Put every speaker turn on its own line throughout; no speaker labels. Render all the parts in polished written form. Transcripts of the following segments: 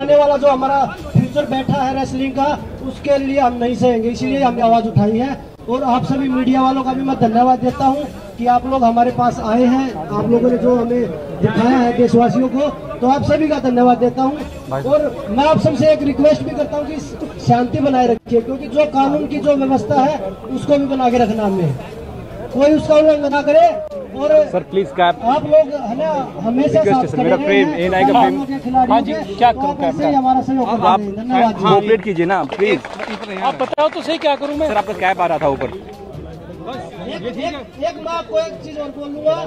आने वाला जो हमारा फ्यूचर बैठा है रेसलिंग का, उसके लिए हम नहीं सहेंगे, इसीलिए हमने आवाज उठाई है। और आप सभी मीडिया वालों का भी मैं धन्यवाद देता हूं कि आप लोग हमारे पास आए हैं, आप लोगों ने जो हमें दिखाया है देशवासियों को, तो आप सभी का धन्यवाद देता हूं। और मैं आप सबसे एक रिक्वेस्ट भी करता हूं कि शांति बनाए रखिए, क्योंकि जो कानून की जो व्यवस्था है उसको भी बना के रखना, हमें कोई उसका उल्लंघन ना करे। और
सर प्लीज कैप
आप लोग है ना हमेशा साथ खड़े रहे हैं।
हाँ जी, क्या करूँ
ऐसे ही हमारा सहयोग करते हैं। धन्यवाद।
कोऑपरेट कीजिए ना प्लीज।
आप बताओ तो सही क्या करूँ मैं।
सर आपका कैप आ रहा था ऊपर।
एक मैं आपको एक चीज और बोलूंगा,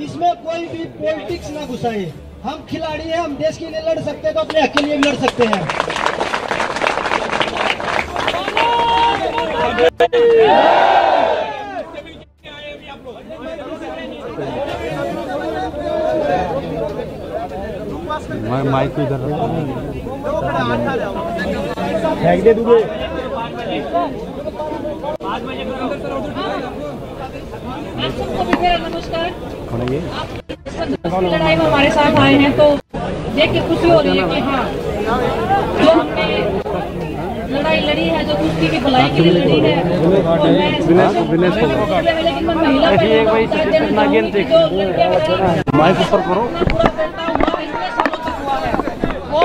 इसमें कोई भी पॉलिटिक्स ना घुसाए। हम खिलाड़ी हैं, हम देश के लिए लड़ सकते हैं तो अपने हक के लिए भी लड़ सकते हैं।
माइक को इधर
फेंक दे दूंगे।
आप सबको भी मेरा नमस्कार। लड़ाई में हमारे साथ आए हैं तो देख के खुशी हो रही है कि हाँ, जो हमने लड़ाई लड़ी है, जो कुश्ती की भलाई के लिए लड़ी है, लेकिन मैं महिला
माइक ऊपर करो।
वो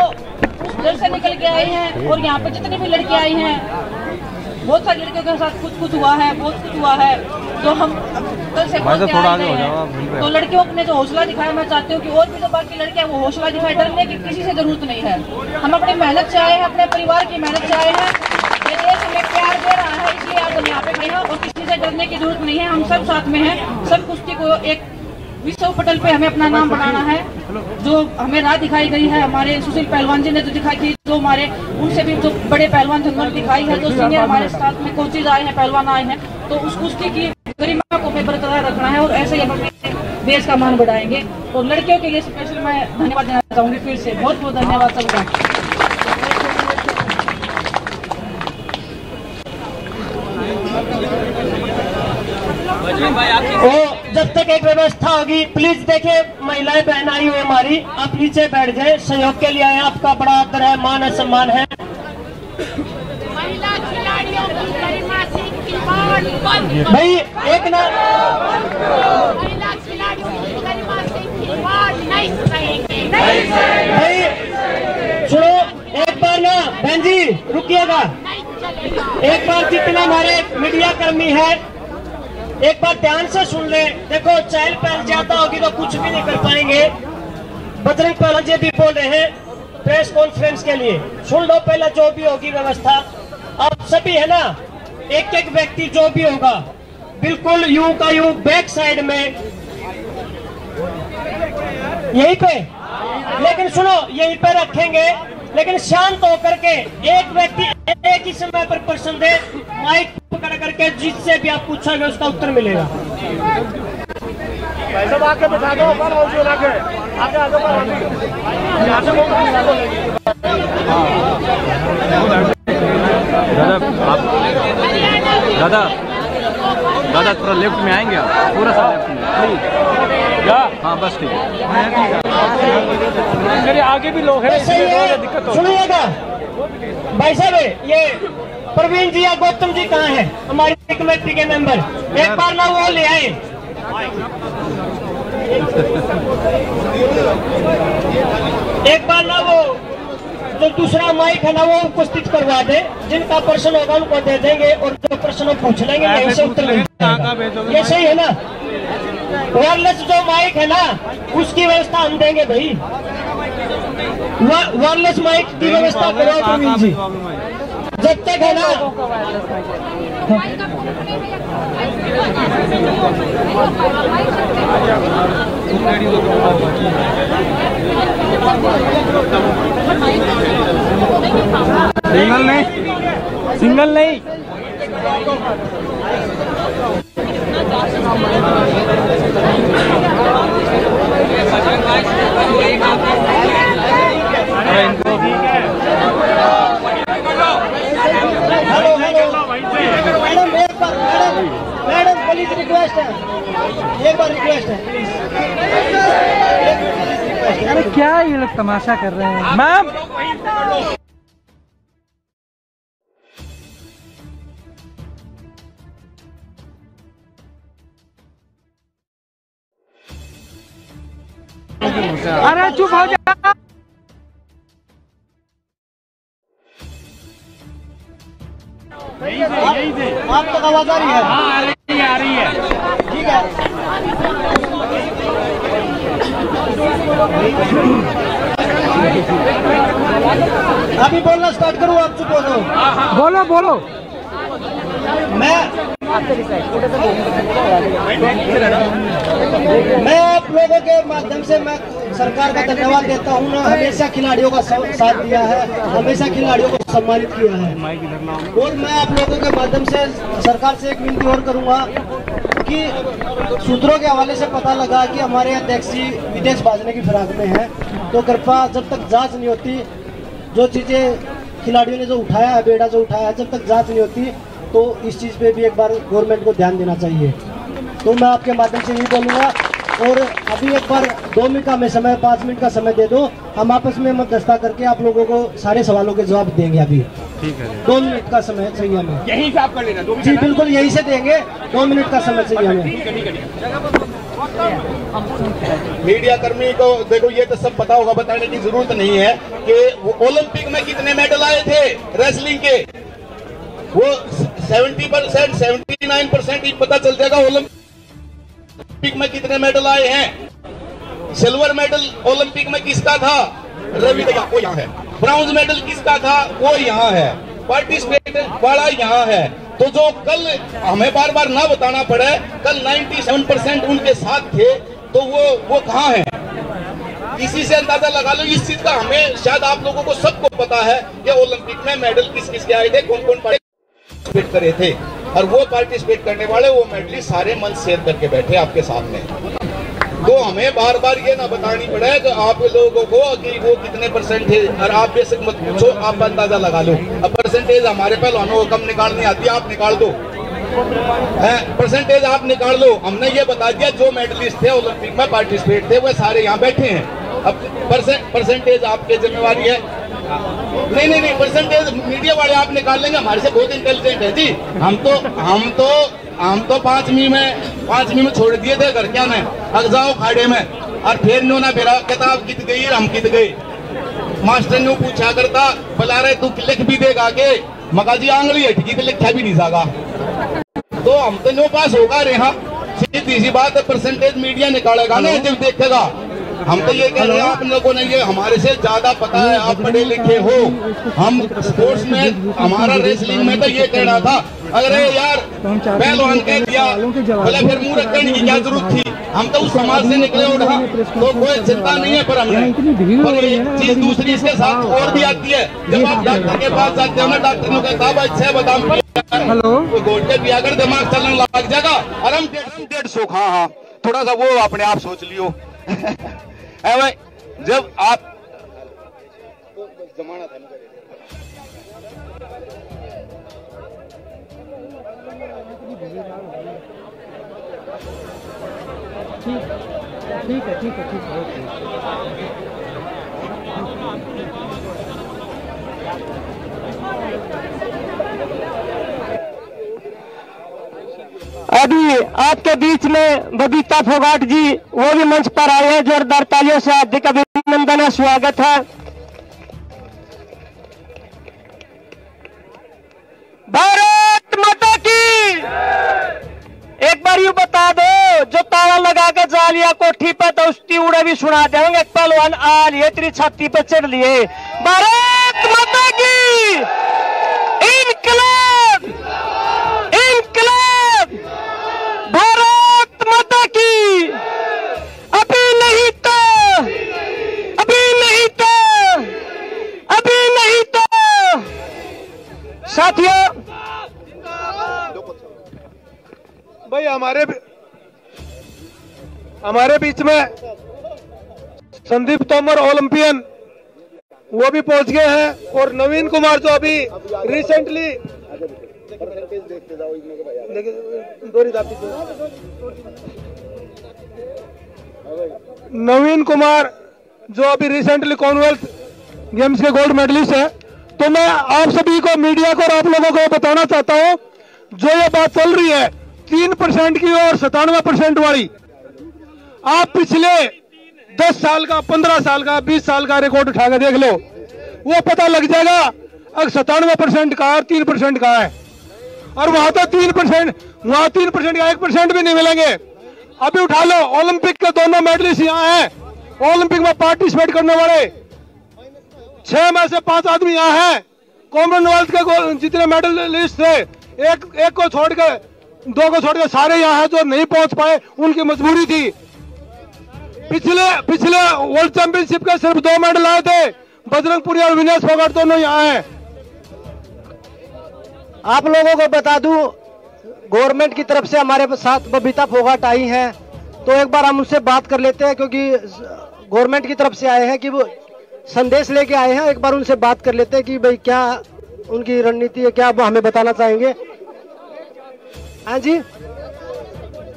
उस घर से निकल के आई हैं और यहाँ पे जितनी भी लड़कियाँ आई हैं, बहुत सारी लड़कियों के साथ कुछ हुआ है, बहुत कुछ हुआ है जो हम कल से बोलते आ रहे हैं। तो लड़कियों ने जो हौसला दिखाया, मैं चाहती हूँ कि और भी जो बाकी लड़कियां वो हौसला दिखाए। डरने की किसी से जरूरत नहीं है। हम अपनी मेहनत से आए हैं, अपने परिवार की मेहनत से आए हैं। ये देश हमें प्यार दे रहा है, इसलिए आज हम यहाँ पे खड़े हैं और किसी से डरने की जरूरत नहीं है। हम सब साथ में हैं। सब कुश्ती को एक विश्व पटल पे हमें अपना नाम बनाना है। जो हमें राह दिखाई गई है, हमारे सुशील पहलवान जी ने जो दिखाई थी, जो हमारे उनसे भी जो बड़े पहलवान जिन्होंने दिखाई है, जो सीनियर हमारे साथ में कोचेज आए हैं, पहलवान आए हैं, तो उस कुश्ती की गरिमा को हमें बरकरार रखना है और ऐसे ही हम अपने देश का मान बढ़ाएंगे। और लड़कियों के लिए स्पेशल मैं धन्यवाद देना चाहूंगी। फिर से बहुत बहुत धन्यवाद सबका।
जब तक एक व्यवस्था होगी, प्लीज देखिए महिलाएं बहन आई हुई हमारी, आप नीचे बैठ जाए, सहयोग के लिए आए, आपका बड़ा आदर है, मान है, सम्मान है। भाई एक ना भाई सुनो, एक बार ना बहन जी रुकिएगा, एक बार जितना हमारे मीडिया कर्मी है एक बार ध्यान से सुन ले। देखो चहल पहल ज्यादा होगी तो कुछ भी नहीं कर पाएंगे। बजरंग पहल जी भी बोल रहे हैं प्रेस कॉन्फ्रेंस के लिए, सुन लो पहले जो भी होगी व्यवस्था। आप सभी है ना, एक एक व्यक्ति जो भी होगा बिल्कुल यूं का यूं बैक साइड में यहीं पे, लेकिन सुनो यहीं पे रखेंगे, लेकिन शांत होकर के एक व्यक्ति एक ही समय पर प्रश्न दे, माइक पकड़ करके जिससे भी आप पूछोगे उसका उत्तर मिलेगा।
सब आके बिठा दो, आगे आ
दादा दादा थोड़ा लेफ्ट में आएंगे आप, पूरा सा लेफ्ट में प्लीज। हाँ बस ठीक है।
आगे भी लोग हैं,
दिक्कत सुनिएगा भाई साहब, ये प्रवीण जी या गौतम जी कहाँ हैं, हमारी कमेटी के मेंबर, एक बार ना वो ले आए। एक बार ना वो जो दूसरा माइक है ना वो उपस्थित करवा दे, जिनका प्रश्न होगा उनको दे देंगे और जो प्रश्न पूछ लेंगे यहीं से उत्तर मिल जाएगा। ये सही है ना? वायरलेस जो माइक है ना उसकी व्यवस्था हम देंगे भाई, वायरलेस माइक की व्यवस्था करो प्रवीण जी, जब तक है ना।
सिंगल नहीं, सिंगल नहीं।
हेलो मैडम, एक बार मैडम प्लीज रिक्वेस्ट है, एक बार रिक्वेस्ट है प्लीज,
अरे क्या ये लोग तमाशा कर रहे हैं मैम। अरे चुप हो जा।
आप तक आवाज आ रही है?
हाँ आ रही है।
ठीक है। अभी बोलना स्टार्ट करूँ, आप चुप हो जाओ।
बोलो बोलो।
मैं आप लोगों के माध्यम से मैं सरकार का धन्यवाद देता हूँ ना, हमेशा खिलाड़ियों का साथ दिया है, हमेशा खिलाड़ियों को सम्मानित किया है। और मैं आप लोगों के माध्यम से सरकार से एक विनती और करूँगा कि सूत्रों के हवाले से पता लगा कि हमारे यहाँ टैक्सी विदेश भाजने की फिराक में है, तो कृपया जब तक जांच नहीं होती, जो चीज़ें खिलाड़ियों ने जो उठाया है, बेड़ा जो उठाया है, जब तक जांच नहीं होती तो इस चीज़ पे भी एक बार गवर्नमेंट को ध्यान देना चाहिए। तो मैं आपके माध्यम से यही बोलूँगा। और अभी एक बार 2 मिनट का हमें समय, 5 मिनट का समय दे दो, हम आपस में मध्यस्थता करके आप लोगों को सारे सवालों के जवाब देंगे। अभी
ठीक है,
2 मिनट का समय चाहिए हमें।
यहीं से आप कर लेना।
जी बिल्कुल, यहीं से देंगे। 2 मिनट का समय चाहिए हमें।
मीडिया कर्मी को देखो, ये तो सब पता होगा, बताने की जरूरत नहीं है कि ओलंपिक में कितने मेडल आए थे रेसलिंग के। वो 70%, 79% ही पता चल जाएगा ओलंपिक में कितने मेडल आए हैं। सिल्वर मेडल ओलंपिक में किसका था? रवि का, वो यहाँ है। ब्राउन्ज मेडल किसका था? वो यहाँ है। पार्टिसिपेट वाला यहाँ है। तो जो कल हमें बार बार ना बताना पड़े, कल 97% उनके साथ थे, तो वो कहाँ है? इसी से अंदाजा लगा लो। इस चीज का हमें, शायद आप लोगों को सबको पता है कि ओलंपिक में मेडल किस किस के आए थे, कौन कौन पार्टिसिपेट करे थे, और वो पार्टिसिपेट करने वाले, वो मेडलिस्ट सारे मंच शेयर करके बैठे आपके सामने। तो हमें बार बार ये ना बतानी पड़े कि आप लोगों को कि वो कितने परसेंट थे, और आप बेशक मत पूछो, आप अंदाजा लगा लो। अब परसेंटेज हमारे पहलवानों को कम निकालनी आती है, आप निकाल दो। परसेंटेज आप निकाल लो। हमने ये बता दिया जो मेडलिस्ट थे ओलंपिक में पार्टिसिपेट थे, वो सारे यहाँ बैठे हैं। अब परसेंटेज आपकी जिम्मेवारी है। नहीं, परसेंटेज मीडिया वाले आप निकाल लेंगे, हमारे से बहुत इंटेलिजेंट है जी। हम तो 5वीं में छोड़ दिए थे घर क्या में, अग जाओ खाड़े में, और फिर नो ना फिर किताब कित गई, हम कित गए। मास्टर ने पूछा करता, बुला रहे तू लिख भी देगा के, मका जी आंगली हटकी तो लिखा भी नहीं जागा। तो हम तो नो पास होगा रे। हाँ, सीधी सी बात है, परसेंटेज मीडिया निकालेगा ना जब देखेगा। हम तो ये कह रहे हैं, आप लोगों ने ये हमारे से ज्यादा पता है, आप पढ़े लिखे हो। हम स्पोर्ट्स में, हमारा रेसलिंग में तो ये कहना था, अरे यार पहलवान कह दिया, बोले फिर मुंह रखने की क्या जरूरत थी। हम तो उस समाज से निकले उठा, तो कोई चिंता नहीं है। पर हमने, और एक चीज दूसरी इसके साथ और भी आती है, जब आप डॉक्टर के पास जाते हो ना, डॉक्टर ने कहता है 6 बादाम गोटे पिया कर दिमाग चलने लग जाएगा, और हम 150। हाँ, थोड़ा सा वो अपने आप सोच लियो। है भाई, जब आप जमाना था
ठीक है।
अभी आपके बीच में बबीता फोगाट जी, वो भी मंच पर आए हैं। जोरदार तालियों से हार्दिक अभिनंदन है, स्वागत है। भारत माता की। एक बार यूं बता दो, जो ताला लगा के जा लिया कोठी पे, तो उसकी उड़े भी सुना देंगे। पहलवान आ लिए, तेरी छाती पे चढ़ लिए। भारत माता की। इनकलाब, इनकलाब, भारत माता की। अभी नहीं तो, अभी नहीं तो, अभी नहीं तो। साथियों,
भाई हमारे बीच में संदीप तोमर ओलंपियन, वो भी पहुंच गए हैं। और नवीन कुमार जो अभी रिसेंटली, नवीन कुमार जो अभी रिसेंटली कॉमनवेल्थ गेम्स के गोल्ड मेडलिस्ट है, तो मैं आप सभी को, मीडिया को और आप लोगों को बताना चाहता हूं, जो ये बात चल रही है 3% की और 97% वाली, आप पिछले 10 साल का, 15 साल का, 20 साल का रिकॉर्ड उठा के देख लो, वो पता लग जाएगा अगर 97% का और 3% का है। और वहां तो 3%, वहां 3% का 1% भी नहीं मिलेंगे। अभी उठा लो, ओलंपिक के दोनों मेडलिस्ट यहाँ हैं, ओलंपिक में पार्टिसिपेट करने वाले 6 में से 5 आदमी यहाँ हैं। कॉमनवेल्थ के जितने मेडलिस्ट थे, एक को छोड़ के, 2 को छोड़ के सारे यहाँ हैं। जो नहीं पहुंच पाए उनकी मजबूरी थी। पिछले वर्ल्ड चैंपियनशिप के सिर्फ 2 मेडल आए थे, बजरंग पुनिया और विनेश फोगाट दोनों यहाँ हैं।
आप लोगों को बता दूं, गवर्नमेंट की तरफ से हमारे साथ बबीता फोगाट आई हैं, तो एक बार हम उनसे बात कर लेते हैं, क्योंकि गवर्नमेंट की तरफ से आए हैं कि वो संदेश लेके आए हैं। एक बार उनसे बात कर लेते हैं कि भाई क्या उनकी रणनीति है, क्या वो हमें बताना चाहेंगे। हाँ जी,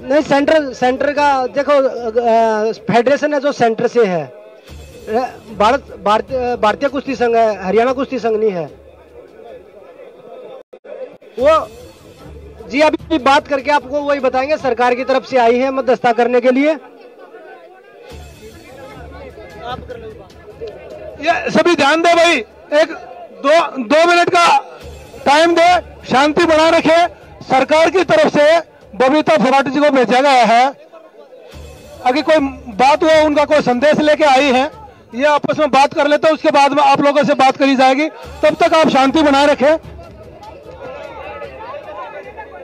नहीं, सेंटर का देखो, फेडरेशन है जो सेंटर से है, भारतीय कुश्ती संघ है, हरियाणा कुश्ती संघ नहीं है वो जी। अभी बात करके आपको वही बताएंगे, सरकार की तरफ से आई है मध्यस्थता करने के लिए।
ये सभी ध्यान दे भाई, एक 2 मिनट का टाइम दे, शांति बना रखे। सरकार की तरफ से बबीता फोगाट जी को भेजा गया है, अगर कोई बात हो, उनका कोई संदेश लेके आई है, ये आपस में बात कर लेते हैं, उसके बाद में आप लोगों से बात करी जाएगी। तब तक आप शांति बनाए रखें।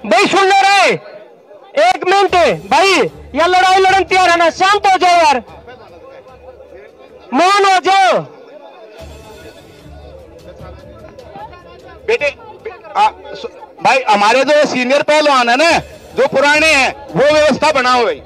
भाई सुन ले रहे, 1 मिनट भाई, या लड़ाई लड़न तैयार है ना, शांत हो जाओ यार, मौन हो जाओ
बेटे। भाई हमारे जो सीनियर पहलवान है ना, जो पुराने हैं, वो व्यवस्था बनाओ भाई।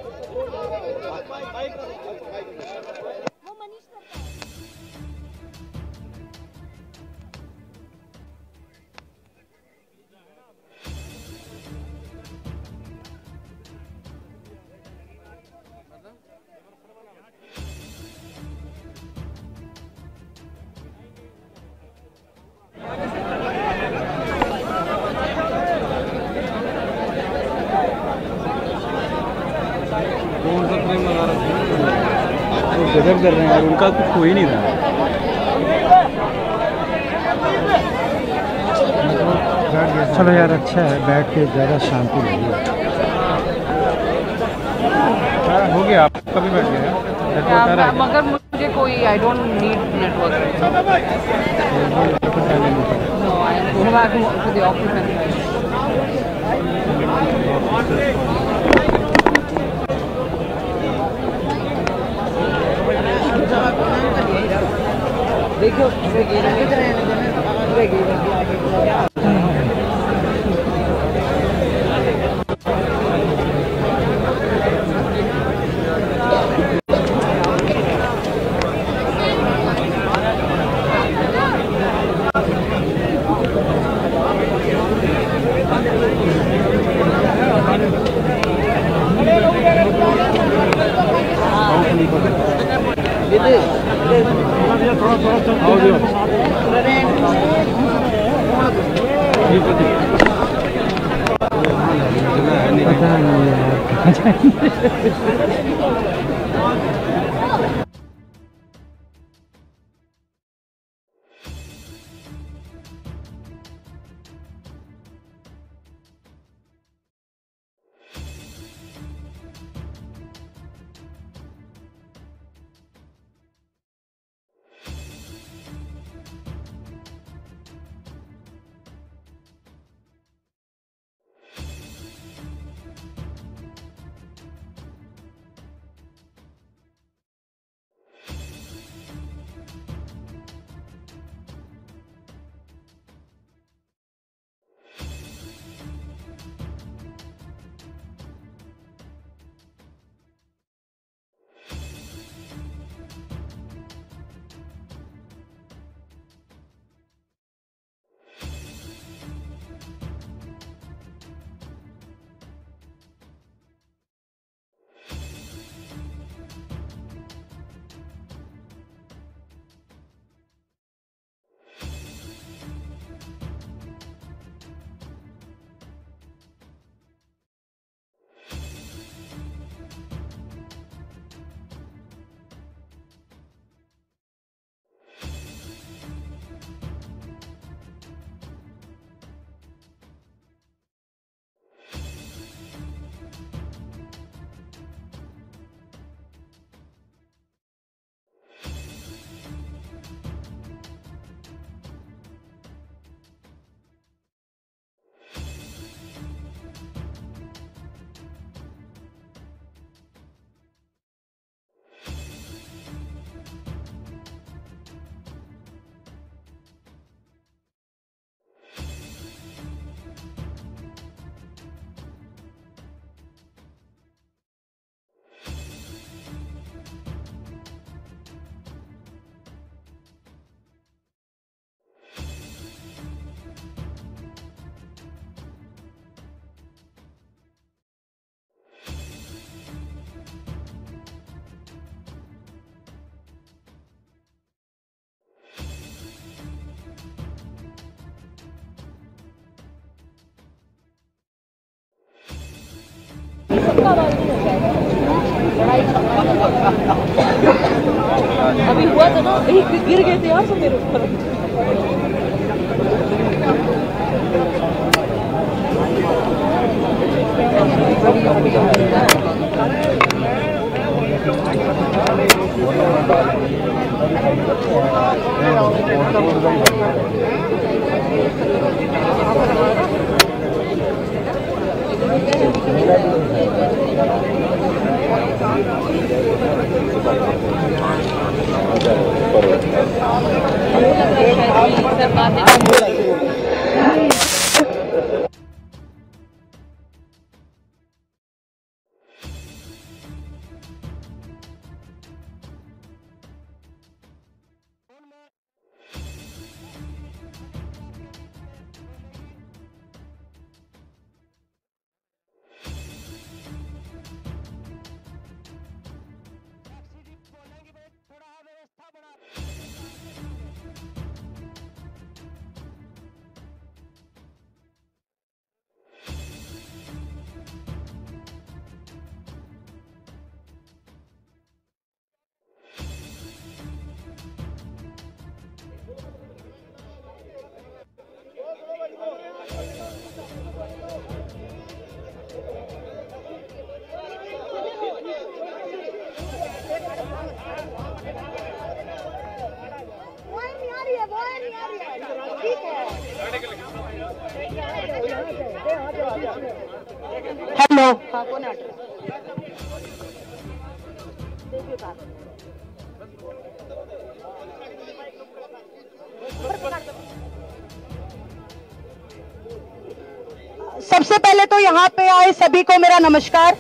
गजब कर रहे हैं यार, उनका कुछ हो ही नहीं रहा।
चलो यार, अच्छा है, बैठ के ज़्यादा शांति लगी। हो गया, आप कभी बैठ गया
मगर मुझे कोई, I don't need network. No, I am going back to the office. देखो
पता नहीं यार।
अभी हुआ था ना, कहीं गिर गए थे यार सब मेरे ऊपर।
हेलो,
हाँ कौन है?
सबसे पहले तो यहाँ पे आए सभी को मेरा नमस्कार।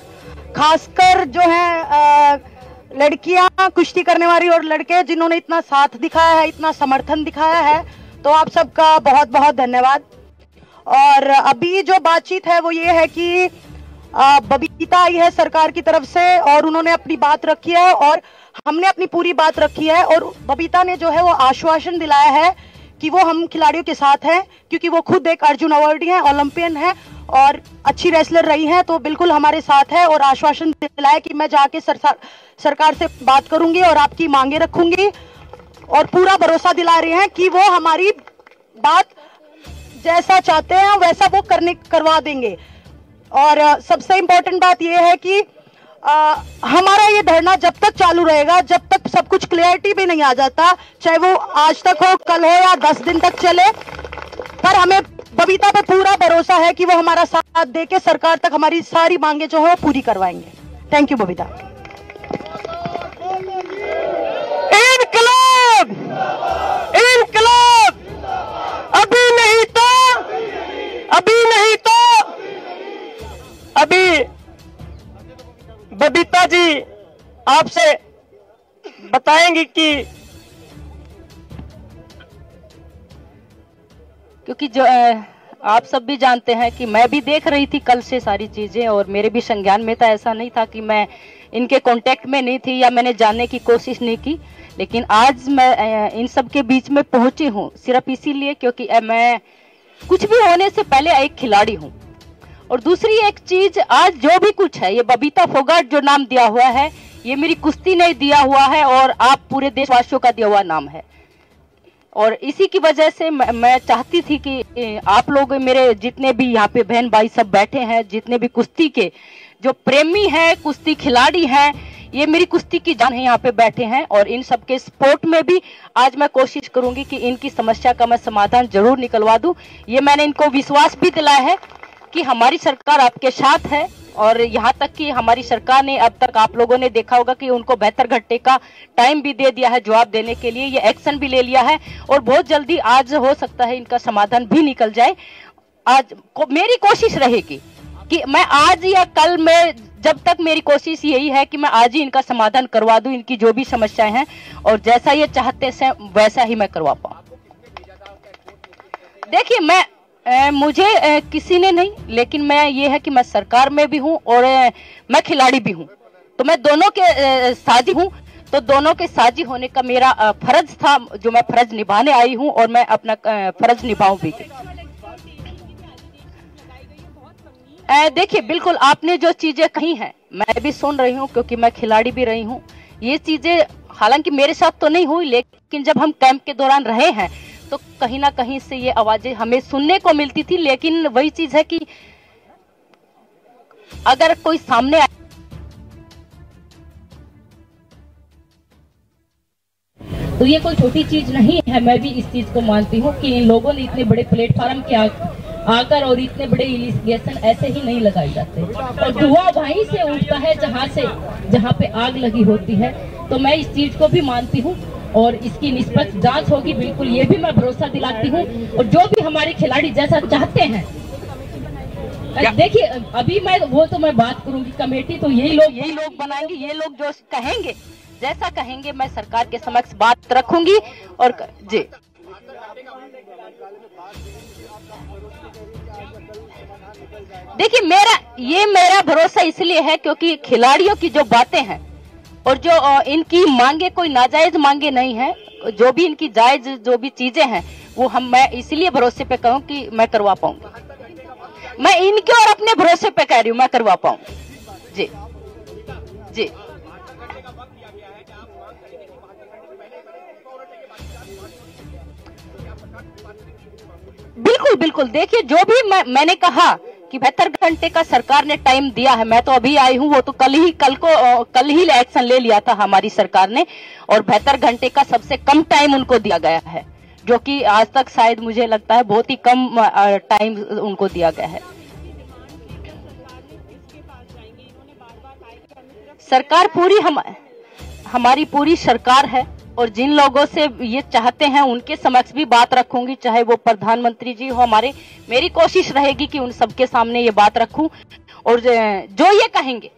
खासकर जो है लड़कियां कुश्ती करने वाली और लड़के जिन्होंने इतना साथ दिखाया है, इतना समर्थन दिखाया है, तो आप सबका बहुत बहुत धन्यवाद। और अभी जो बातचीत है वो ये है कि बबीता आई है सरकार की तरफ से और उन्होंने अपनी बात रखी है और हमने अपनी पूरी बात रखी है। और बबीता ने जो है वो आश्वासन दिलाया है कि वो हम खिलाड़ियों के साथ हैं, क्योंकि वो खुद एक अर्जुन अवार्डी है, ओलंपियन है और अच्छी रेसलर रही हैं, तो बिल्कुल हमारे साथ है। और आश्वासन दिलाया कि मैं जाके सरकार से बात करूंगी और आपकी मांगे रखूंगी, और पूरा भरोसा दिला रहे हैं कि वो हमारी बात जैसा चाहते हैं वैसा वो करवा देंगे। और सबसे इम्पोर्टेंट बात यह है कि हमारा ये धरना जब तक चालू रहेगा, जब तक सब कुछ क्लियरिटी भी नहीं आ जाता, चाहे वो आज तक हो, कल हो या 10 दिन तक चले, पर हमें बबीता पे पूरा भरोसा है कि वो हमारा साथ देके सरकार तक हमारी सारी मांगे जो है वो पूरी करवाएंगे। Thank you Babita. इनकलाब, इनकलाब, अभी नहीं तो, अभी नहीं तो, अभी बबीता जी आपसे बताएंगी कि
क्योंकि जो आप सब भी जानते हैं कि मैं भी देख रही थी कल से सारी चीजें, और मेरे भी संज्ञान में था। ऐसा नहीं था कि मैं इनके कांटेक्ट में नहीं थी या मैंने जानने की कोशिश नहीं की, लेकिन आज मैं इन सब के बीच में पहुंची हूं सिर्फ इसीलिए क्योंकि मैं कुछ भी होने से पहले एक खिलाड़ी हूं। और दूसरी एक चीज, आज जो भी कुछ है, ये बबीता फोगाट जो नाम दिया हुआ है, ये मेरी कुश्ती नहीं दिया हुआ है और आप पूरे देशवासियों का दिया हुआ नाम है। और इसी की वजह से मैं चाहती थी कि आप लोग, मेरे जितने भी यहाँ पे बहन भाई सब बैठे हैं, जितने भी कुश्ती के जो प्रेमी हैं, कुश्ती खिलाड़ी हैं, ये मेरी कुश्ती की जान है, यहाँ पे बैठे हैं। और इन सबके सपोर्ट में भी आज मैं कोशिश करूंगी कि इनकी समस्या का मैं समाधान जरूर निकलवा दूं। ये मैंने इनको विश्वास भी दिलाया है कि हमारी सरकार आपके साथ है। और यहाँ तक कि हमारी सरकार ने अब तक, आप लोगों ने देखा होगा कि उनको बेहतर घंटे का टाइम भी दे दिया है जवाब देने के लिए, ये एक्शन भी ले लिया है और बहुत जल्दी आज हो सकता है इनका समाधान भी निकल जाए। आज मेरी कोशिश रहेगी कि मैं आज या कल में, जब तक मेरी कोशिश यही है कि मैं आज ही इनका समाधान करवा दूं, इनकी जो भी समस्याएं हैं, और जैसा ये चाहते हैं वैसा ही मैं करवा पाऊं। देखिए, मुझे किसी ने नहीं, लेकिन मैं ये है कि मैं सरकार में भी हूं और मैं खिलाड़ी भी हूं, तो मैं दोनों के साझी हूं। तो दोनों के साझी होने का मेरा फर्ज था, जो मैं फर्ज निभाने आई हूं और मैं अपना फर्ज निभाऊं भी। देखिए, बिल्कुल आपने जो चीजें कही हैं मैं भी सुन रही हूँ, क्योंकि मैं खिलाड़ी भी रही हूँ। ये चीजें हालांकि मेरे साथ तो नहीं हुई, लेकिन जब हम कैंप के दौरान रहे हैं तो कहीं ना कहीं से ये आवाजें हमें सुनने को मिलती थी। लेकिन वही चीज है कि अगर कोई सामने तो ये कोई छोटी चीज नहीं है। मैं भी इस चीज को मानती हूँ कि इन लोगों ने इतने बड़े प्लेटफॉर्म के आकर और इतने बड़े इन्वेस्टिगेशन ऐसे ही नहीं लगाए जाते, और धुआं वहीं से उठता है जहाँ पे आग लगी होती है। तो मैं इस चीज को भी मानती हूँ और इसकी निष्पक्ष जांच होगी, बिल्कुल ये भी मैं भरोसा दिलाती हूँ। और जो भी हमारे खिलाड़ी जैसा चाहते हैं, देखिए अभी मैं बात करूंगी, कमेटी तो यही लोग बनाएंगे, ये लोग जो कहेंगे जैसा कहेंगे मैं सरकार के समक्ष बात रखूंगी। और जी देखिए, मेरा भरोसा इसलिए है क्योंकि खिलाड़ियों की जो बातें हैं और जो इनकी मांगे कोई नाजायज मांगे नहीं है, जो भी इनकी जायज जो भी चीजें हैं वो मैं इसलिए भरोसे पे कहूँ कि मैं करवा पाऊंगी। मैं इनके और अपने भरोसे पे कह रही हूँ, मैं करवा पाऊंगी। जी जी बिल्कुल बिल्कुल। देखिए, जो भी मैंने कहा कि 72 घंटे का सरकार ने टाइम दिया है। मैं तो अभी आई हूँ, वो तो कल ही एक्शन ले लिया था हमारी सरकार ने, और 72 घंटे का सबसे कम टाइम उनको दिया गया है, जो कि आज तक शायद मुझे लगता है बहुत ही कम टाइम उनको दिया गया है। सरकार पूरी हमारी पूरी सरकार है, और जिन लोगों से ये चाहते हैं उनके समक्ष भी बात रखूंगी, चाहे वो प्रधानमंत्री जी हो मेरी कोशिश रहेगी कि उन सबके सामने ये बात रखूं। और जो ये कहेंगे,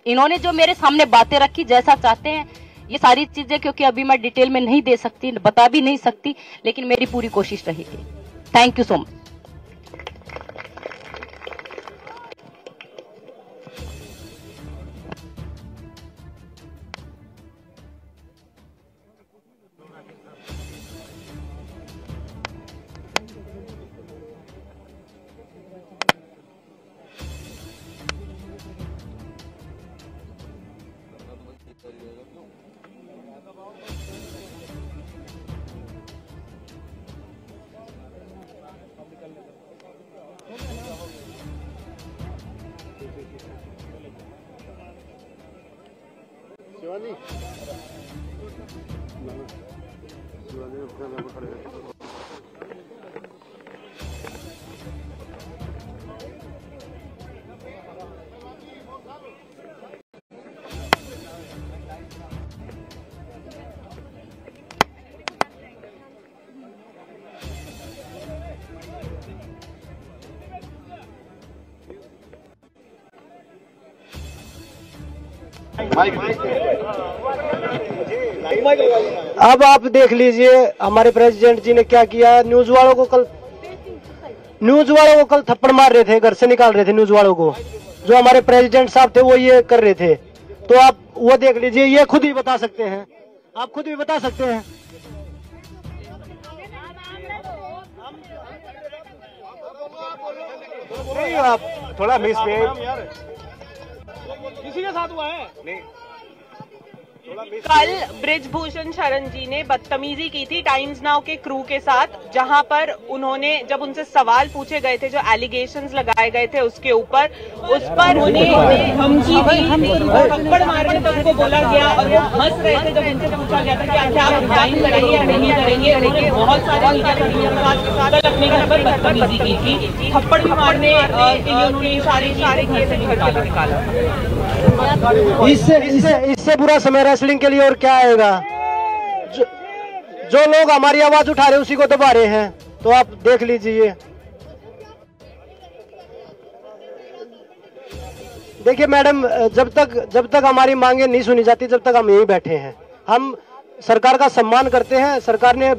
इन्होंने जो मेरे सामने बातें रखी, जैसा चाहते हैं ये सारी चीजें, क्योंकि अभी मैं डिटेल में नहीं दे सकती, बता भी नहीं सकती, लेकिन मेरी पूरी कोशिश रहेगी। Thank you so much.
अब आप देख लीजिए हमारे प्रेसिडेंट जी ने क्या किया। न्यूज वालों को कल थप्पड़ मार रहे थे, घर से निकाल रहे थे न्यूज वालों को। जो हमारे प्रेसिडेंट साहब थे वो ये कर रहे थे, तो आप वो देख लीजिए, ये खुद ही बता सकते हैं, आप खुद भी बता सकते हैं। नहीं, आप थोड़ा मिस किसी के साथ हुआ है नहीं।
कल बृजभूषण शरण जी ने बदतमीजी की थी टाइम्स नाउ के क्रू के साथ, जहां पर उन्होंने जब उनसे सवाल पूछे गए थे, जो एलिगेशंस लगाए गए थे उसके ऊपर, उस पर उन्हें धमकी थप्पड़ मारने तक उनको बोला गया, और वो हंस रहे थे जब उनसे पूछा गया था कि अच्छा आप रिजाइन करेंगे या नहीं करेंगे। बहुत सारे अपने घर पर बदतमीजी की थी, थप्पड़ भी मारने के लिए उन्होंने सारे घर से निकाला।
इससे बुरा समय रेसलिंग के लिए और क्या आएगा। जो लोग हमारी आवाज उठा रहे उसी को दबा रहे हैं, तो आप देख लीजिए। देखिए मैडम, जब तक हमारी मांगे नहीं सुनी जाती तब तक हम यहीं बैठे हैं। हम सरकार का सम्मान करते हैं, सरकार ने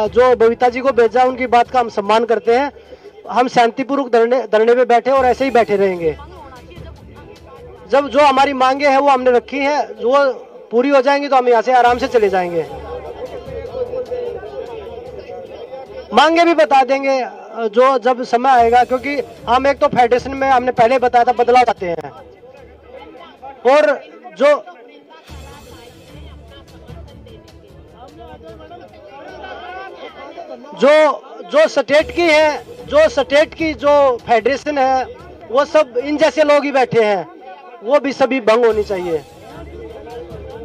जो बबीता जी को भेजा उनकी बात का हम सम्मान करते हैं। हम शांतिपूर्वक धरने पे बैठे और ऐसे ही बैठे रहेंगे। जब जो हमारी मांगे हैं वो हमने रखी हैं, वो पूरी हो जाएंगी तो हम यहाँ से आराम से चले जाएंगे। मांगे भी बता देंगे, जो जब समय आएगा, क्योंकि हम एक तो फेडरेशन में हमने पहले बताया था बदलाव चाहते हैं, और जो स्टेट की है, जो स्टेट की जो फेडरेशन है, वो सब इन जैसे लोग ही बैठे हैं, वो भी सभी भंग होनी चाहिए।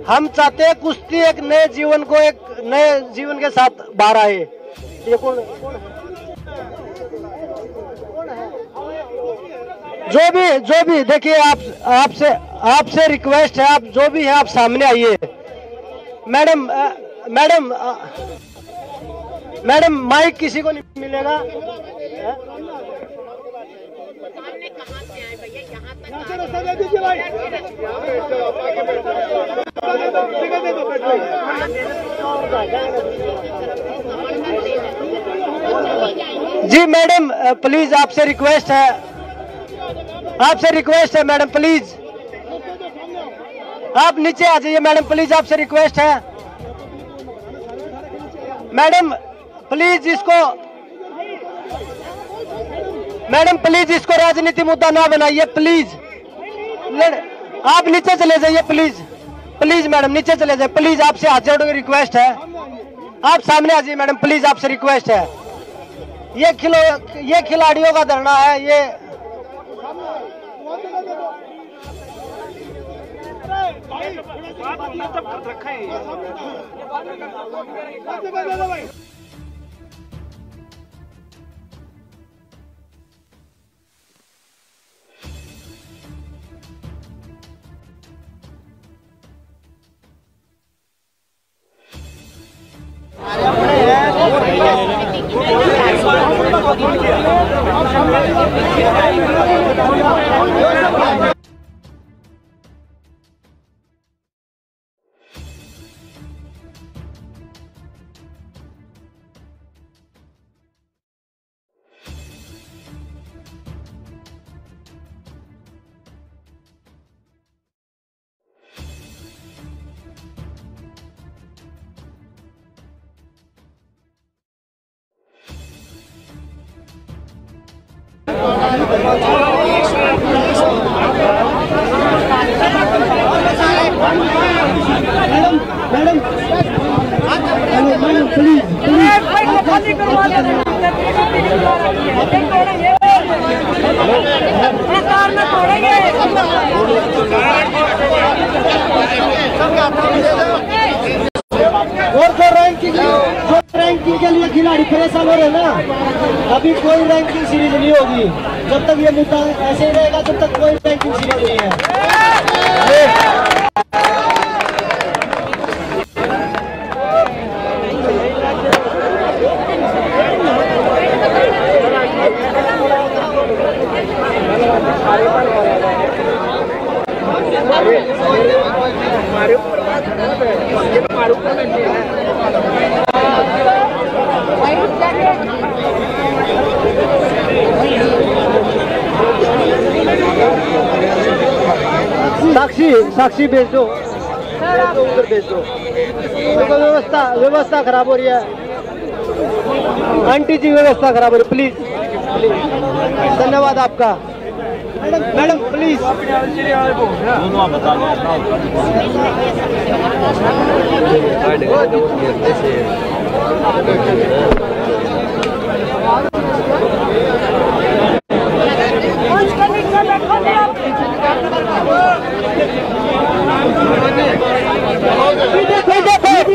हम चाहते हैं कुश्ती एक नए जीवन को, एक नए जीवन के साथ बाहर आए। ये कौन है? जो भी देखिए, आपसे रिक्वेस्ट है, आप जो भी है आप सामने आइए। मैडम माइक किसी को नहीं मिलेगा। जी मैडम प्लीज, आपसे रिक्वेस्ट है मैडम, प्लीज आप नीचे आ जाइए मैडम, प्लीज आपसे रिक्वेस्ट है मैडम, प्लीज इसको राजनीति मुद्दा ना बनाइए प्लीज। आप नीचे चले जाइए प्लीज मैडम, नीचे चले जाइए प्लीज, आपसे हाथ जोड़ के रिक्वेस्ट है, आप सामने आ जाइए मैडम, प्लीज आपसे रिक्वेस्ट है। ये खिलाड़ियों का धरना है, ये और जो रैंकिंग के लिए खिलाड़ी परेशान हो रहे हैं ना, अभी कोई रैंकिंग सीरीज नहीं होगी जब तक ये मुद्दा ऐसे ही रहेगा, जब तक कोई रैंकिंग सीरीज नहीं है। साक्षी भेज दो, उधर भेज दो, तो व्यवस्था खराब हो रही है आंटी जी, व्यवस्था खराब हो रही है, प्लीज। धन्यवाद आपका मैडम, प्लीज।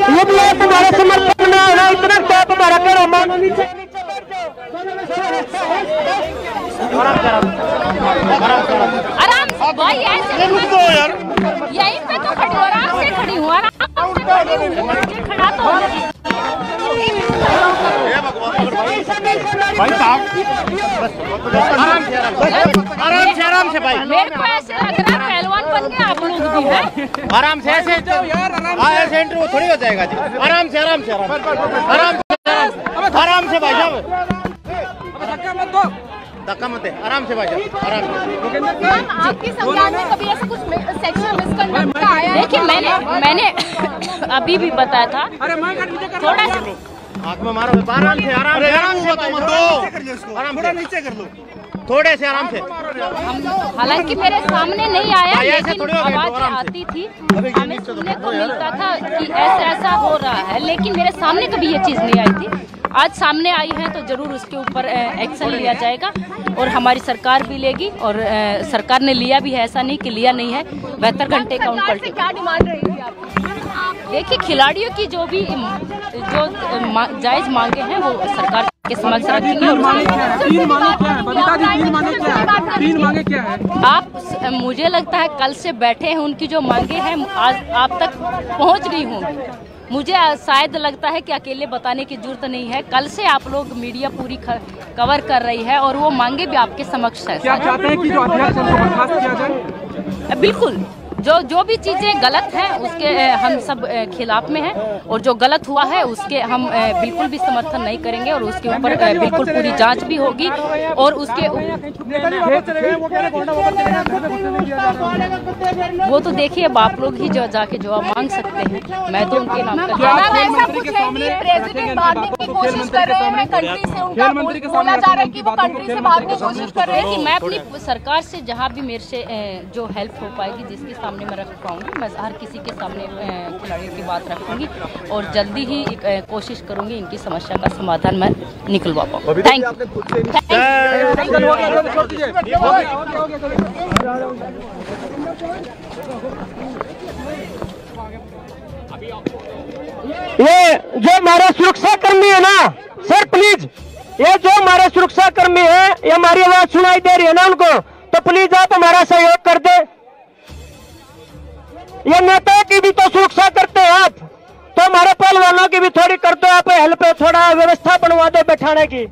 ये भी है तुम्हारे समर्थन में आना, इतना टॉप हमारा करो मानो नीचे
आराम से भाई, ऐसे रुक दो यार, यहीं पे तो खड़ी हूँ, आराम से खड़ी हूँ, खड़ा तो
भाई साहब आराम से भाई,
मेरे को ऐसे लग रहा है पहलवान बन के आप लोग भी हैं।
आराम से ऐसे ऐसे इंटरव्यू थोड़ी हो जाएगा जी, आराम से भाई साहब, धक्का मत दे, आराम से भाई साहब, आराम से।
आपके संज्ञान में कभी ऐसा कुछ सेक्सुअल मिसकंडक्ट का आया? देखिए मैंने अभी भी बताया था,
हाथ में मारो, आराम से, आराम से, आराम से, थोड़ा नीचे कर लो, थोड़े से आराम से।
हालांकि मेरे सामने नहीं आया, लेकिन आवाज आती थी, हमें सुनने को मिलता था कि ऐसा हो रहा है, लेकिन मेरे सामने कभी ये चीज़ नहीं आई थी। आज सामने आई है तो जरूर उसके ऊपर एक्शन लिया जाएगा और हमारी सरकार भी लेगी, और सरकार ने लिया भी है, ऐसा नहीं कि लिया नहीं है। 72 घंटे का उनका क्या डिमांड रहेगी आपकी? देखिए, खिलाड़ियों की जो जायज मांगे हैं वो सरकार के समक्ष रखेंगे।
तीन मांगे क्या है?
आप, मुझे लगता है कल से बैठे हैं, उनकी जो मांगे हैं आज आप तक पहुंच गई होंगी। मुझे शायद लगता है कि अकेले बताने की जरूरत नहीं है, कल से आप लोग मीडिया पूरी कवर कर रही है और वो मांगे भी आपके समक्ष है।
क्या चाहते हैं कि जो अध्यक्ष उनको बर्खास्त किया जाए?
बिल्कुल, जो भी चीज़ें गलत हैं उसके हम सब खिलाफ में हैं, और जो गलत हुआ है उसके हम बिल्कुल भी समर्थन नहीं करेंगे, और उसके ऊपर बिल्कुल पूरी जांच भी होगी। और उसके वो तो देखिए अब आप लोग ही जो जाके जवाब मांग सकते हैं, मैं तो उनके नाम का
ऐसा कुछ है कि प्रेसिडेंट भागने की कोशिश कर रहे हैं कंट्री से, उनका बोला जा रहा है कि वो कंट्री से भागने की कोशिश कर रहे हैं।
कि मैं अपनी सरकार से जहाँ भी मेरे से जो हेल्प हो पाएगी, जिसके सामने मैं रख पाऊंगी, मैं हर किसी के सामने खिलाड़ियों की बात रखूंगी और जल्दी ही कोशिश करूंगी इनकी समस्या का समाधान मैं निकलवा पाऊँ। थैंक
ये जो हमारे सुरक्षा कर्मी है ना सर, प्लीज, ये जो हमारे सुरक्षा कर्मी है, ये हमारी आवाज सुनाई दे रही है ना उनको, तो प्लीज आप हमारा सहयोग कर दे। ये नेता की भी तो सुरक्षा करते हैं आप, तो हमारे पहलवानों की भी थोड़ी कर दो आप हेल्प, थोड़ा व्यवस्था बनवा दो बैठाने की।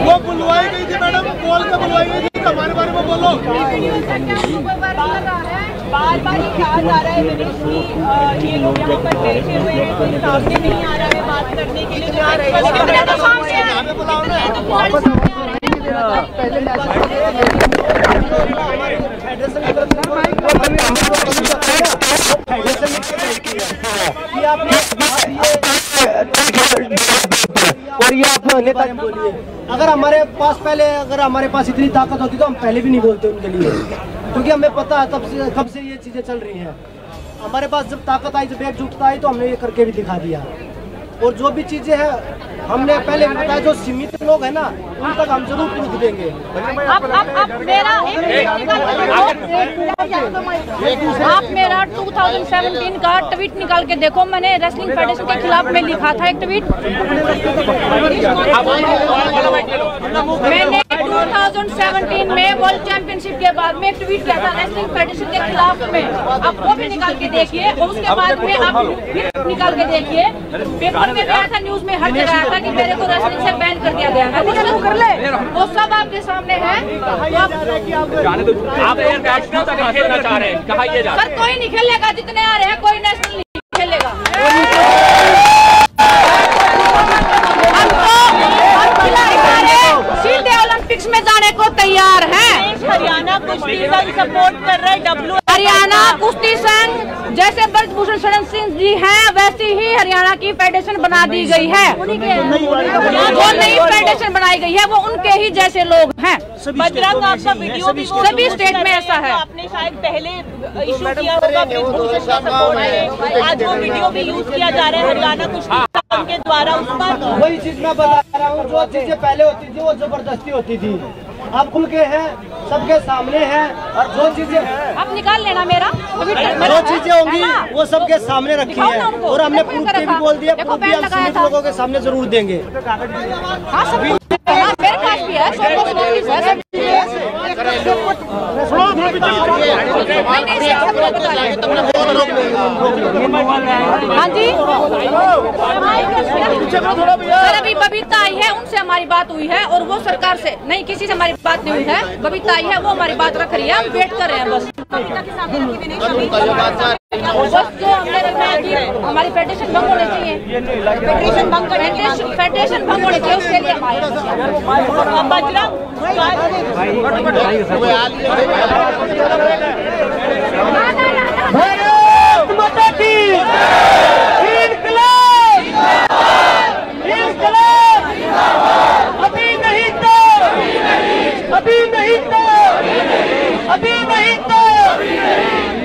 वो बुलवाई गई थी मैडम, बोल के बुलवाई गई थी, हमारे बारे में बोलो।
बार बार ये कहा जा रहा है विदेश की ये लोग यहाँ पर बैठे हुए हैं, कोई सामने नहीं आ रहा है बात करने के लिए।
और ये आप नेता बोलिए, अगर हमारे पास पहले, अगर हमारे पास इतनी ताकत होती तो हम पहले भी नहीं बोलते उनके लिए, क्योंकि हमें पता है कब से ये चीजें चल रही हैं। हमारे पास जब ताकत आई, जब एकजुटता आई, तो हमने ये करके भी दिखा दिया। और जो भी चीजें हैं हमने पहले भी बताया, जो सीमित लोग हैं ना उन तक हम जरूर प्रूफ देंगे।
आप मेरा 2017 का ट्वीट निकाल के देखो, मैंने रेसलिंग फेडरेशन के खिलाफ में लिखा था एक ट्वीट। मैंने 2017 में वर्ल्ड चैंपियनशिप के बाद में एक ट्वीट किया था रेसलिंग फेडरेशन के खिलाफ में, आप वो भी निकाल के देखिए। और उसके बाद में आप फिर निकाल के देखिए, पेपर में भी आया था, न्यूज में हर जगह आया था कि मेरे को रेसलिंग से बैन कर दिया गया है। कर ले, वो सब आपके सामने है।
आप खेलना चाह रहे हैं, कहा ये जा
सर कोई नहीं खेलेगा, जितने आ रहे हैं कोई नेशनल नहीं खेलेगा। सीधे ओलंपिक्स में जाने को तैयार हैं।
हरियाणा कुश्ती संघ सपोर्ट कर रहे हैं,
हरियाणा कुश्ती संघ जैसे ब्रजभूषण शरण सिंह जी हैं, वैसी ही हरियाणा की फेडरेशन बना दी गई है। जो नई फेडरेशन बनाई गई है वो उनके ही जैसे लोग हैं।
बजरंग आपका वीडियो भी
सभी स्टेट में ऐसा है।
आपने शायद पहले इशू किया होगा ब्रजभूषण का सपोर्ट है, आज वो वीडियो भी यूज किया जा रहा है हरियाणा कुश्ती संघ के द्वारा। उस पर
वही चीज मैं बता रहा हूँ, जो चीजें पहले होती थी वो जबरदस्ती होती थी, आप खुल के हैं, सबके सामने हैं, और जो चीजें
आप निकाल लेना मेरा
जो चीजें होंगी वो सबके सामने रखी है, और हमने प्रूफ भी बोल दिया, प्रूफ भी हम सीमित लोगों के सामने जरूर देंगे।
हाँ सब मेरे पास भी है, सब नोटिस है, सब हाँ जी सर, अभी बबीता आई है, उनसे हमारी बात हुई है, और वो सरकार से नहीं, किसी से हमारी बात नहीं हुई है। बबीता आई है, वो हमारी बात रख रही है, हम वेट कर रहे हैं बस। बस जो हमने हमारी फेडरेशन भंग होनी चाहिए, फेडरेशन भंग होनी चाहिए, उसके लिए हम आए।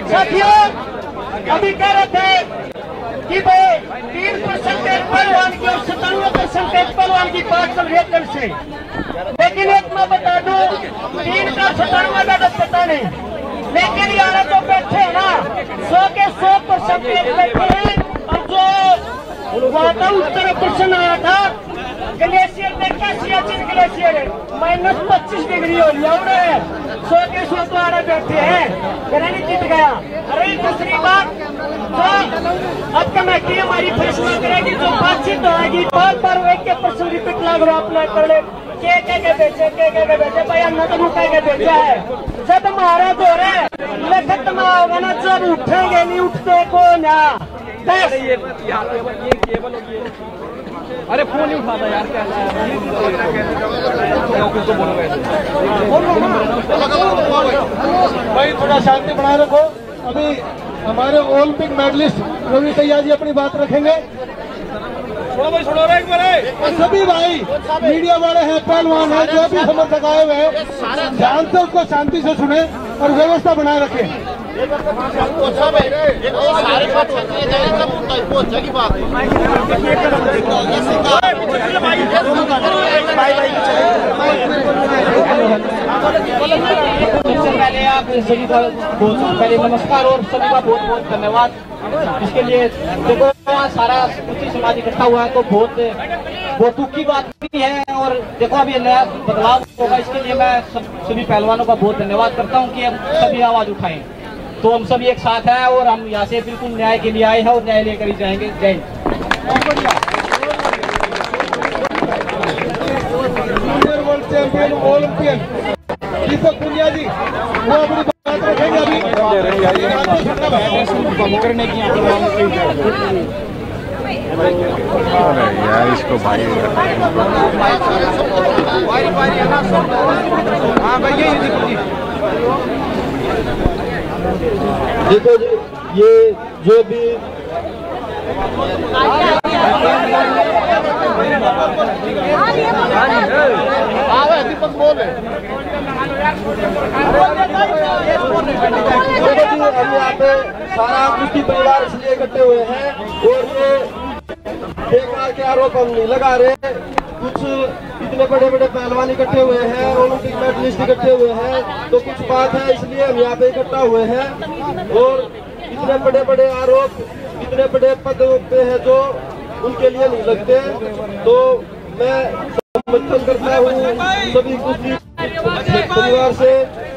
साथियों, अभी कह रहे थे कि भाई 3% पहलवान की और 97% पहलवान की बात चल रही है कल से, लेकिन एक मैं बता दूं, 3 का 97 का तो पता नहीं, लेकिन यार जो बैठे हैं ना 100 के 100% बैठे हैं। और जो वादा उत्तर प्रश्न आया था ग्लेशियर में, क्या सियाचिन ग्लेशियर है, -25 डिग्री हो लिया उन्होंने, 100 के 100 तो आड़े बैठे हैं, ग्रहणी जीत गया। अरे दूसरी बात, तो अब कमेटी हमारी फैसला करेगी, जो बातचीत होगी बार बार एक के प्रश्न रिपीट लग रहा अप्लाई कर ले, के बेचे भाई, अन्ना तो मुका के बेचा है। जब महाराज हो रहे लेखक में होगा ना, जब उठेंगे नहीं उठते को ना।
अरे फोन नहीं उठाता यार, क्या
भाई थोड़ा शांति बनाए रखो। अभी हमारे ओलंपिक मेडलिस्ट रवि तैया जी अपनी बात रखेंगे। सभी भाई मीडिया वाले हैं, पहलवान हैं, जो भी समर्थक आए हुए हैं, ध्यान से उसको शांति से सुने और व्यवस्था बनाए रखें।
पहले आप सभी का पहले नमस्कार और सभी का बहुत बहुत धन्यवाद इसके लिए। देखो वहाँ सारा कुछ समाज इकट्ठा हुआ है, तो बहुत दुख की बात भी है, और देखो अब ये नया बदलाव होगा, इसके लिए मैं सभी पहलवानों का बहुत धन्यवाद करता हूँ कि हम सभी आवाज उठाएं। तो हम सभी एक साथ हैं और हम यहाँ से बिल्कुल न्याय के लिए आए हैं और न्याय लेकर ही जाएंगे। जय हिंद।
वर्ल्ड चैंपियन ओलंपियन दीपक पुनिया जी वो अपनी बात रखेंगे। अभी करने की
यार इसको भाई
देखो जी, ये जो भी
दीपक बोल रहे यहाँ पे सारा कुश्ती परिवार इसलिए इकट्ठे हुए हैं, और ये बेकार के आरोप हम नहीं लगा रहे। कुछ इतने बड़े बड़े पहलवान इकट्ठे हुए हैं, ओलंपिक मेडलिस्ट इकट्ठे हुए हैं, तो कुछ बात है इसलिए हम यहाँ पे इकट्ठा हुए हैं। और इतने बड़े बड़े आरोप इतने बड़े पदों पे है जो उनके लिए नहीं लगते, तो मैं समर्थन करता हूँ सभी कुश्ती परिवार से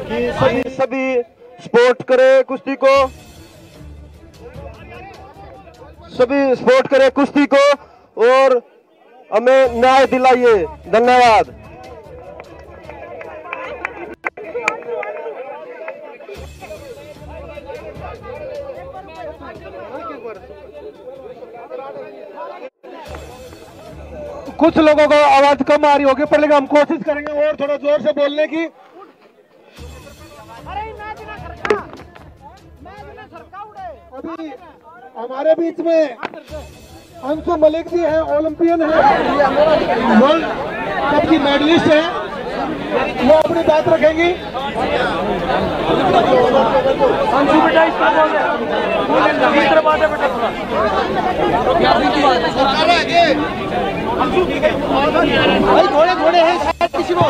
कि सभी सपोर्ट करे कुश्ती को, सभी सपोर्ट करे कुश्ती को और हमें न्याय दिलाइए। धन्यवाद। कुछ लोगों को आवाज कम आ रही होगी, पर लेकिन हम कोशिश करेंगे और थोड़ा जोर से बोलने की। अभी हमारे बीच में अंशु मलिक जी हैं, ओलंपियन है, वर्ल्ड कप की मेडलिस्ट है, वो अपनी बात रखेंगी। अंशु बेटा इसका भाई थोड़े थोड़े हैं, किसी को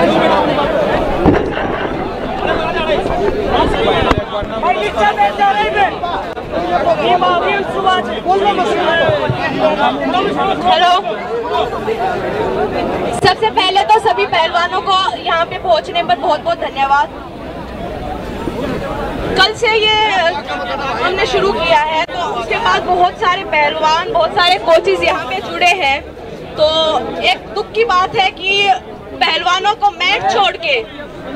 हेलो, सबसे पहले तो सभी पहलवानों को यहाँ पे पहुँचने पर बहुत बहुत धन्यवाद। कल से ये हमने शुरू किया है, तो उसके बाद बहुत सारे पहलवान, बहुत सारे कोचेस यहाँ पे जुड़े हैं। तो एक दुख की बात है कि पहलवानों को मैच छोड़ के,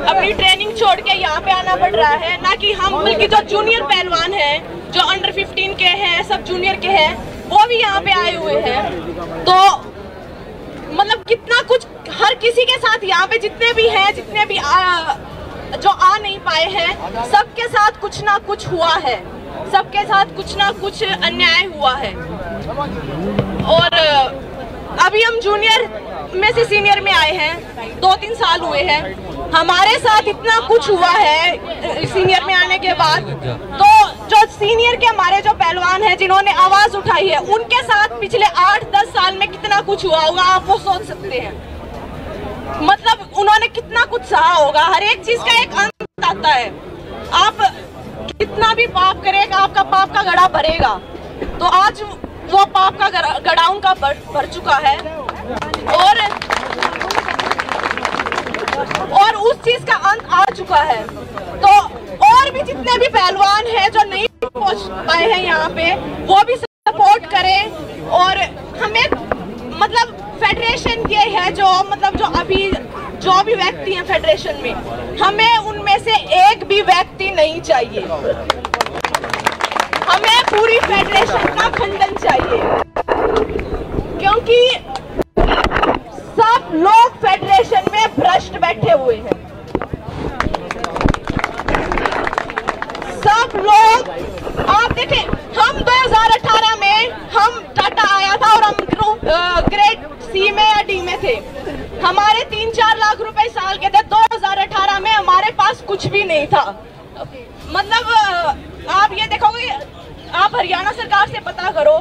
अपनी ट्रेनिंग छोड़ के यहाँ पे आना पड़ रहा है, ना कि हम, बल्कि जो जूनियर पहलवान हैं, जो अंडर 15 के हैं, सब जूनियर के हैं, वो भी यहाँ पे आए हुए हैं। तो मतलब कितना कुछ हर किसी के साथ यहाँ पे जितने भी हैं, जितने भी जो आ नहीं पाए हैं, सबके साथ कुछ ना कुछ हुआ है, सबके साथ कुछ ना कुछ अन्याय हुआ है। और अभी हम जूनियर में से सीनियर में आए हैं, 2-3 साल हुए हैं, हमारे साथ इतना कुछ हुआ है सीनियर में आने के बाद। तो जो सीनियर के हमारे जो पहलवान हैं, जिन्होंने आवाज उठाई है, उनके साथ पिछले 8-10 साल में कितना कुछ हुआ होगा, आप वो सोच सकते हैं। मतलब उन्होंने कितना कुछ सहा होगा। हर एक चीज का एक अंत आता है। आप कितना भी पाप करेगा, आपका पाप का घड़ा भरेगा। तो आज वो पाप का घड़ा उनका भर चुका है, और उस चीज का अंत आ चुका है। तो और भी जितने भी पहलवान हैं जो नहीं पहुंच पाए हैं यहाँ पे, वो भी सपोर्ट करें। और हमें मतलब फेडरेशन ये है, जो मतलब जो भी व्यक्ति हैं फेडरेशन में, हमें उनमें से एक भी व्यक्ति नहीं चाहिए, हमें पूरी फेडरेशन का खंडन चाहिए, क्योंकि सब लोग फेडरेशन में भ्रष्ट बैठे हुए हैं। सब लोग, आप देखें, हम 2018 में हम टाटा आया था और हम ग्रेड सी में या डी में थे, हमारे 3-4 लाख रुपए साल के थे। 2018 में हमारे पास कुछ भी नहीं था। मतलब आप ये देखोगे, आप हरियाणा सरकार से पता करो,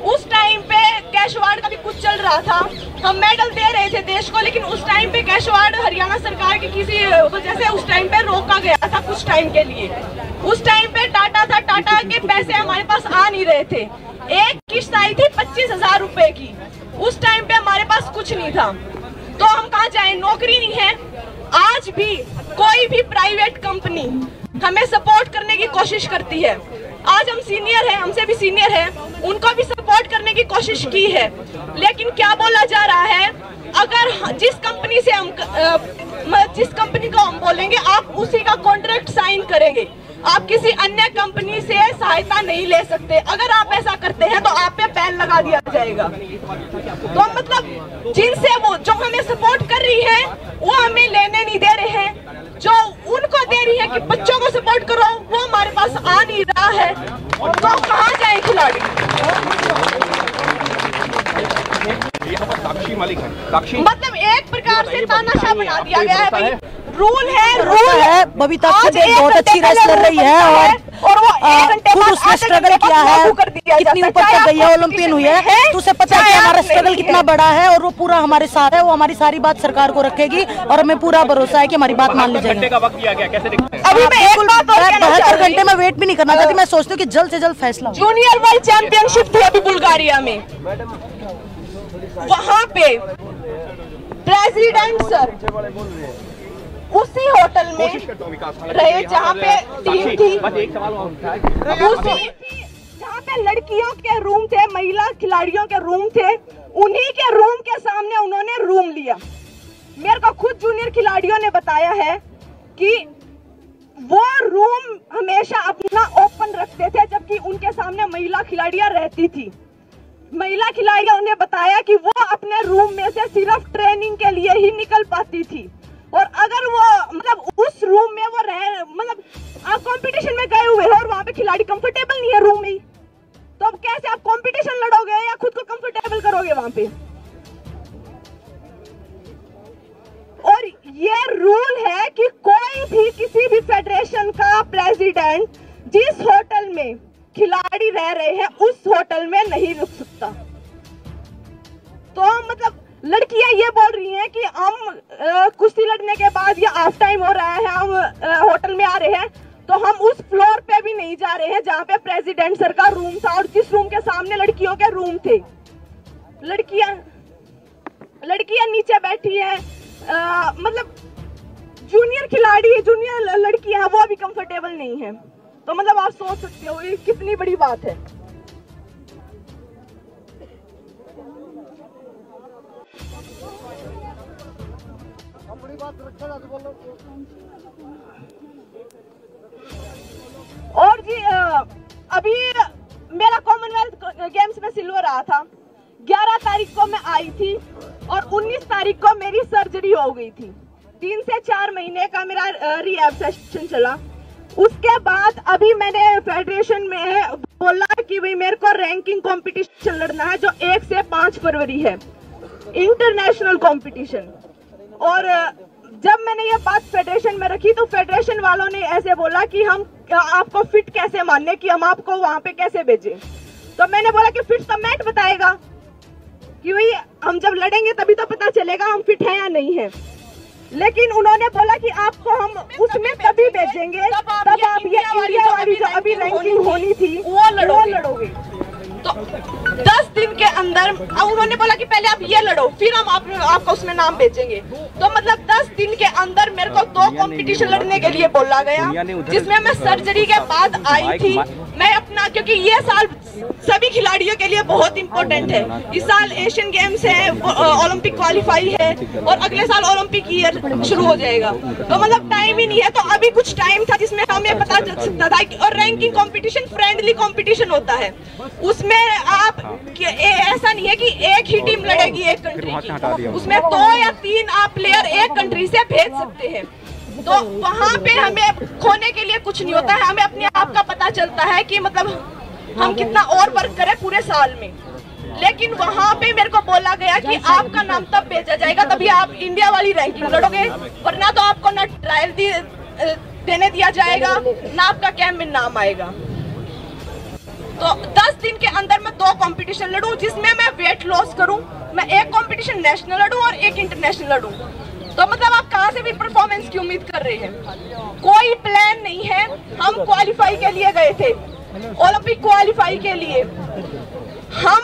उस टाइम पे कैश अवार्ड का भी कुछ चल रहा था, हम मेडल दे रहे थे देश को, लेकिन उस टाइम पे कैश अवार्ड हरियाणा सरकार की किसी वजह से उस टाइम पे रोका गया था कुछ टाइम के लिए। उस टाइम पे टाटा था, टाटा के पैसे हमारे पास आ नहीं रहे थे। एक किस्त आई थी 25,000 रुपए की, उस टाइम पे हमारे पास कुछ नहीं था। तो हम कहाँ जाए, नौकरी नहीं है। आज भी कोई भी प्राइवेट कंपनी हमें सपोर्ट करने की कोशिश करती है। आज हम सीनियर हैं, हमसे भी सीनियर हैं, उनको भी सपोर्ट करने की कोशिश की है, लेकिन क्या बोला जा रहा है, अगर जिस कंपनी से हम जिस कंपनी को हम बोलेंगे आप उसी का कॉन्ट्रैक्ट साइन करेंगे, आप किसी अन्य कंपनी से सहायता नहीं ले सकते। अगर आप ऐसा करते हैं तो आप पे बैन लगा दिया जाएगा। तो मतलब जिनसे वो जो हमें सपोर्ट कर रही है, वो हमें लेने नहीं दे रहे हैं। जो उनको दे रही है कि बच्चों को सपोर्ट करो, वो हमारे पास आ नहीं रहा है। तो कहाँ जाए खिलाड़ी? मतलब एक प्रकार से तानाशाह बना दिया गया है भाई। रूल है।
बबीता खुद एक बहुत अच्छी रेसलर रही है, और वो खुद उसने स्ट्रगल किया है, कितनी ऊपर तक गई है, ओलंपियन हुई है। तो उसे पता है कि हमारा स्ट्रगल कितना बड़ा है, और वो पूरा हमारे साथ है। वो हमारी सारी बात सरकार को रखेगी, और हमें पूरा भरोसा है कि हमारी बात मान ली जाएगी। अभी मैं 72 घंटे में वेट भी नहीं करना चाहती। मैं सोचती हूँ कि जल्द से जल्द फैसला।
जूनियर वर्ल्ड चैंपियनशिप थी अभी बुल्गारिया में, वहाँ पे प्रेसिडेंट सर उसी होटल में रहे जहाँ पे टीम थी, जहाँ पे लड़कियों के रूम थे, महिला खिलाड़ियों के रूम थे, उन्हीं के रूम के सामने उन्होंने रूम लिया। मेरे को खुद जूनियर खिलाड़ियों ने बताया है कि वो रूम हमेशा अपना ओपन रखते थे, जबकि उनके सामने महिला खिलाड़ियां रहती थी। महिला खिलाड़ियों ने बताया कि वो अपने रूम में से सिर्फ ट्रेनिंग के लिए ही निकल पाती थी, और अगर वो मतलब उस रूम में वो रह, मतलब आप कंपटीशन में गए हुए हो और वहां पे खिलाड़ी कंफर्टेबल नहीं है रूम में, तो अब कैसे आप कंपटीशन लड़ोगे या खुद को कंफर्टेबल करोगे वहां पे? और ये रूल है कि कोई भी किसी भी फेडरेशन का प्रेसिडेंट जिस होटल में खिलाड़ी रह रहे हैं उस होटल में नहीं रुक सकता। तो मतलब लड़कियां ये बोल रही हैं कि हम कुश्ती लड़ने के बाद या ऑफ टाइम हो रहा है, हम होटल में आ रहे हैं, तो हम उस फ्लोर पे भी नहीं जा रहे हैं जहाँ पे प्रेसिडेंट सर का रूम था और जिस रूम के सामने लड़कियों के रूम थे। लड़कियां नीचे बैठी है, मतलब जूनियर खिलाड़ी, जूनियर लड़कियां हैं, वो भी कंफर्टेबल नहीं है। तो मतलब आप सोच सकते हो ये कितनी बड़ी बात है। और जी अभी मेरा कॉमनवेल्थ गेम्स में सिल्वर आया था, 11 तारीख को मैं आई थी और 19 तारीख को मेरी सर्जरी हो गई थी। 3 से 4 महीने का मेरा रिहैब सेशन चला। उसके बाद अभी मैंने फेडरेशन में बोला कि भाई मेरे को रैंकिंग कंपटीशन लड़ना है जो 1 से 5 फरवरी है, इंटरनेशनल कंपटीशन। और जब मैंने ये बात फेडरेशन में रखी तो फेडरेशन वालों ने ऐसे बोला कि हम आपको फिट कैसे माने, कि हम आपको वहां पे कैसे भेजें। तो मैंने बोला कि फिट तो मैट बताएगा कि भाई हम जब लड़ेंगे तभी तो पता चलेगा हम फिट हैं या नहीं है। लेकिन उन्होंने बोला कि आपको हम उसमें तभी भेजेंगे तब आप ये इंडिया वाली जो अभी रैंकिंग होनी थी वो लड़ोगे। तो 10 दिन के अंदर उन्होंने बोला कि पहले आप ये लड़ो फिर हम आपको उसमें नाम भेजेंगे। तो मतलब 10 दिन के अंदर मेरे को 2 कंपटीशन लड़ने के लिए बोला गया, जिसमें मैं सर्जरी के बाद आई थी। मैं अपना, क्योंकि ये साल सभी खिलाड़ियों के लिए बहुत इम्पोर्टेंट है। इस साल एशियन गेम्स है, ओलंपिक क्वालिफाई है और अगले साल ओलंपिक ईयर शुरू हो जाएगा। तो मतलब टाइम ही नहीं है। तो अभी कुछ टाइम था जिसमें हमें पता चल सकता था। और रैंकिंग कंपटीशन फ्रेंडली कंपटीशन होता है, उसमें आप ऐसा नहीं है कि एक ही टीम लड़ेगी एक कंट्री की, उसमें 2 या 3 आप प्लेयर एक कंट्री से भेज सकते हैं। तो वहाँ पे हमें खोने के लिए कुछ नहीं होता है, हमें अपने आप का पता चलता है कि मतलब हम कितना और वर्क करें पूरे साल में। लेकिन वहाँ पे मेरे को बोला गया कि आपका नाम तब भेजा जाएगा तभी आप इंडिया वाली रैंकिंग लड़ोगे, वरना तो आपको ना ट्रायल देने दिया जाएगा ना आपका कैंप में नाम आएगा। तो 10 दिन के अंदर मैं 2 कंपटीशन लड़ूं जिसमें मैं वेट लॉस करूं। मैं एक कंपटीशन नेशनल लड़ूं और एक इंटरनेशनल लड़ूं। तो मतलब आप कहां से भी परफॉर्मेंस की उम्मीद कर रहे हैं? कोई प्लान नहीं है। हम क्वालिफाई के लिए गए थे, ओलंपिक क्वालिफाई के लिए हम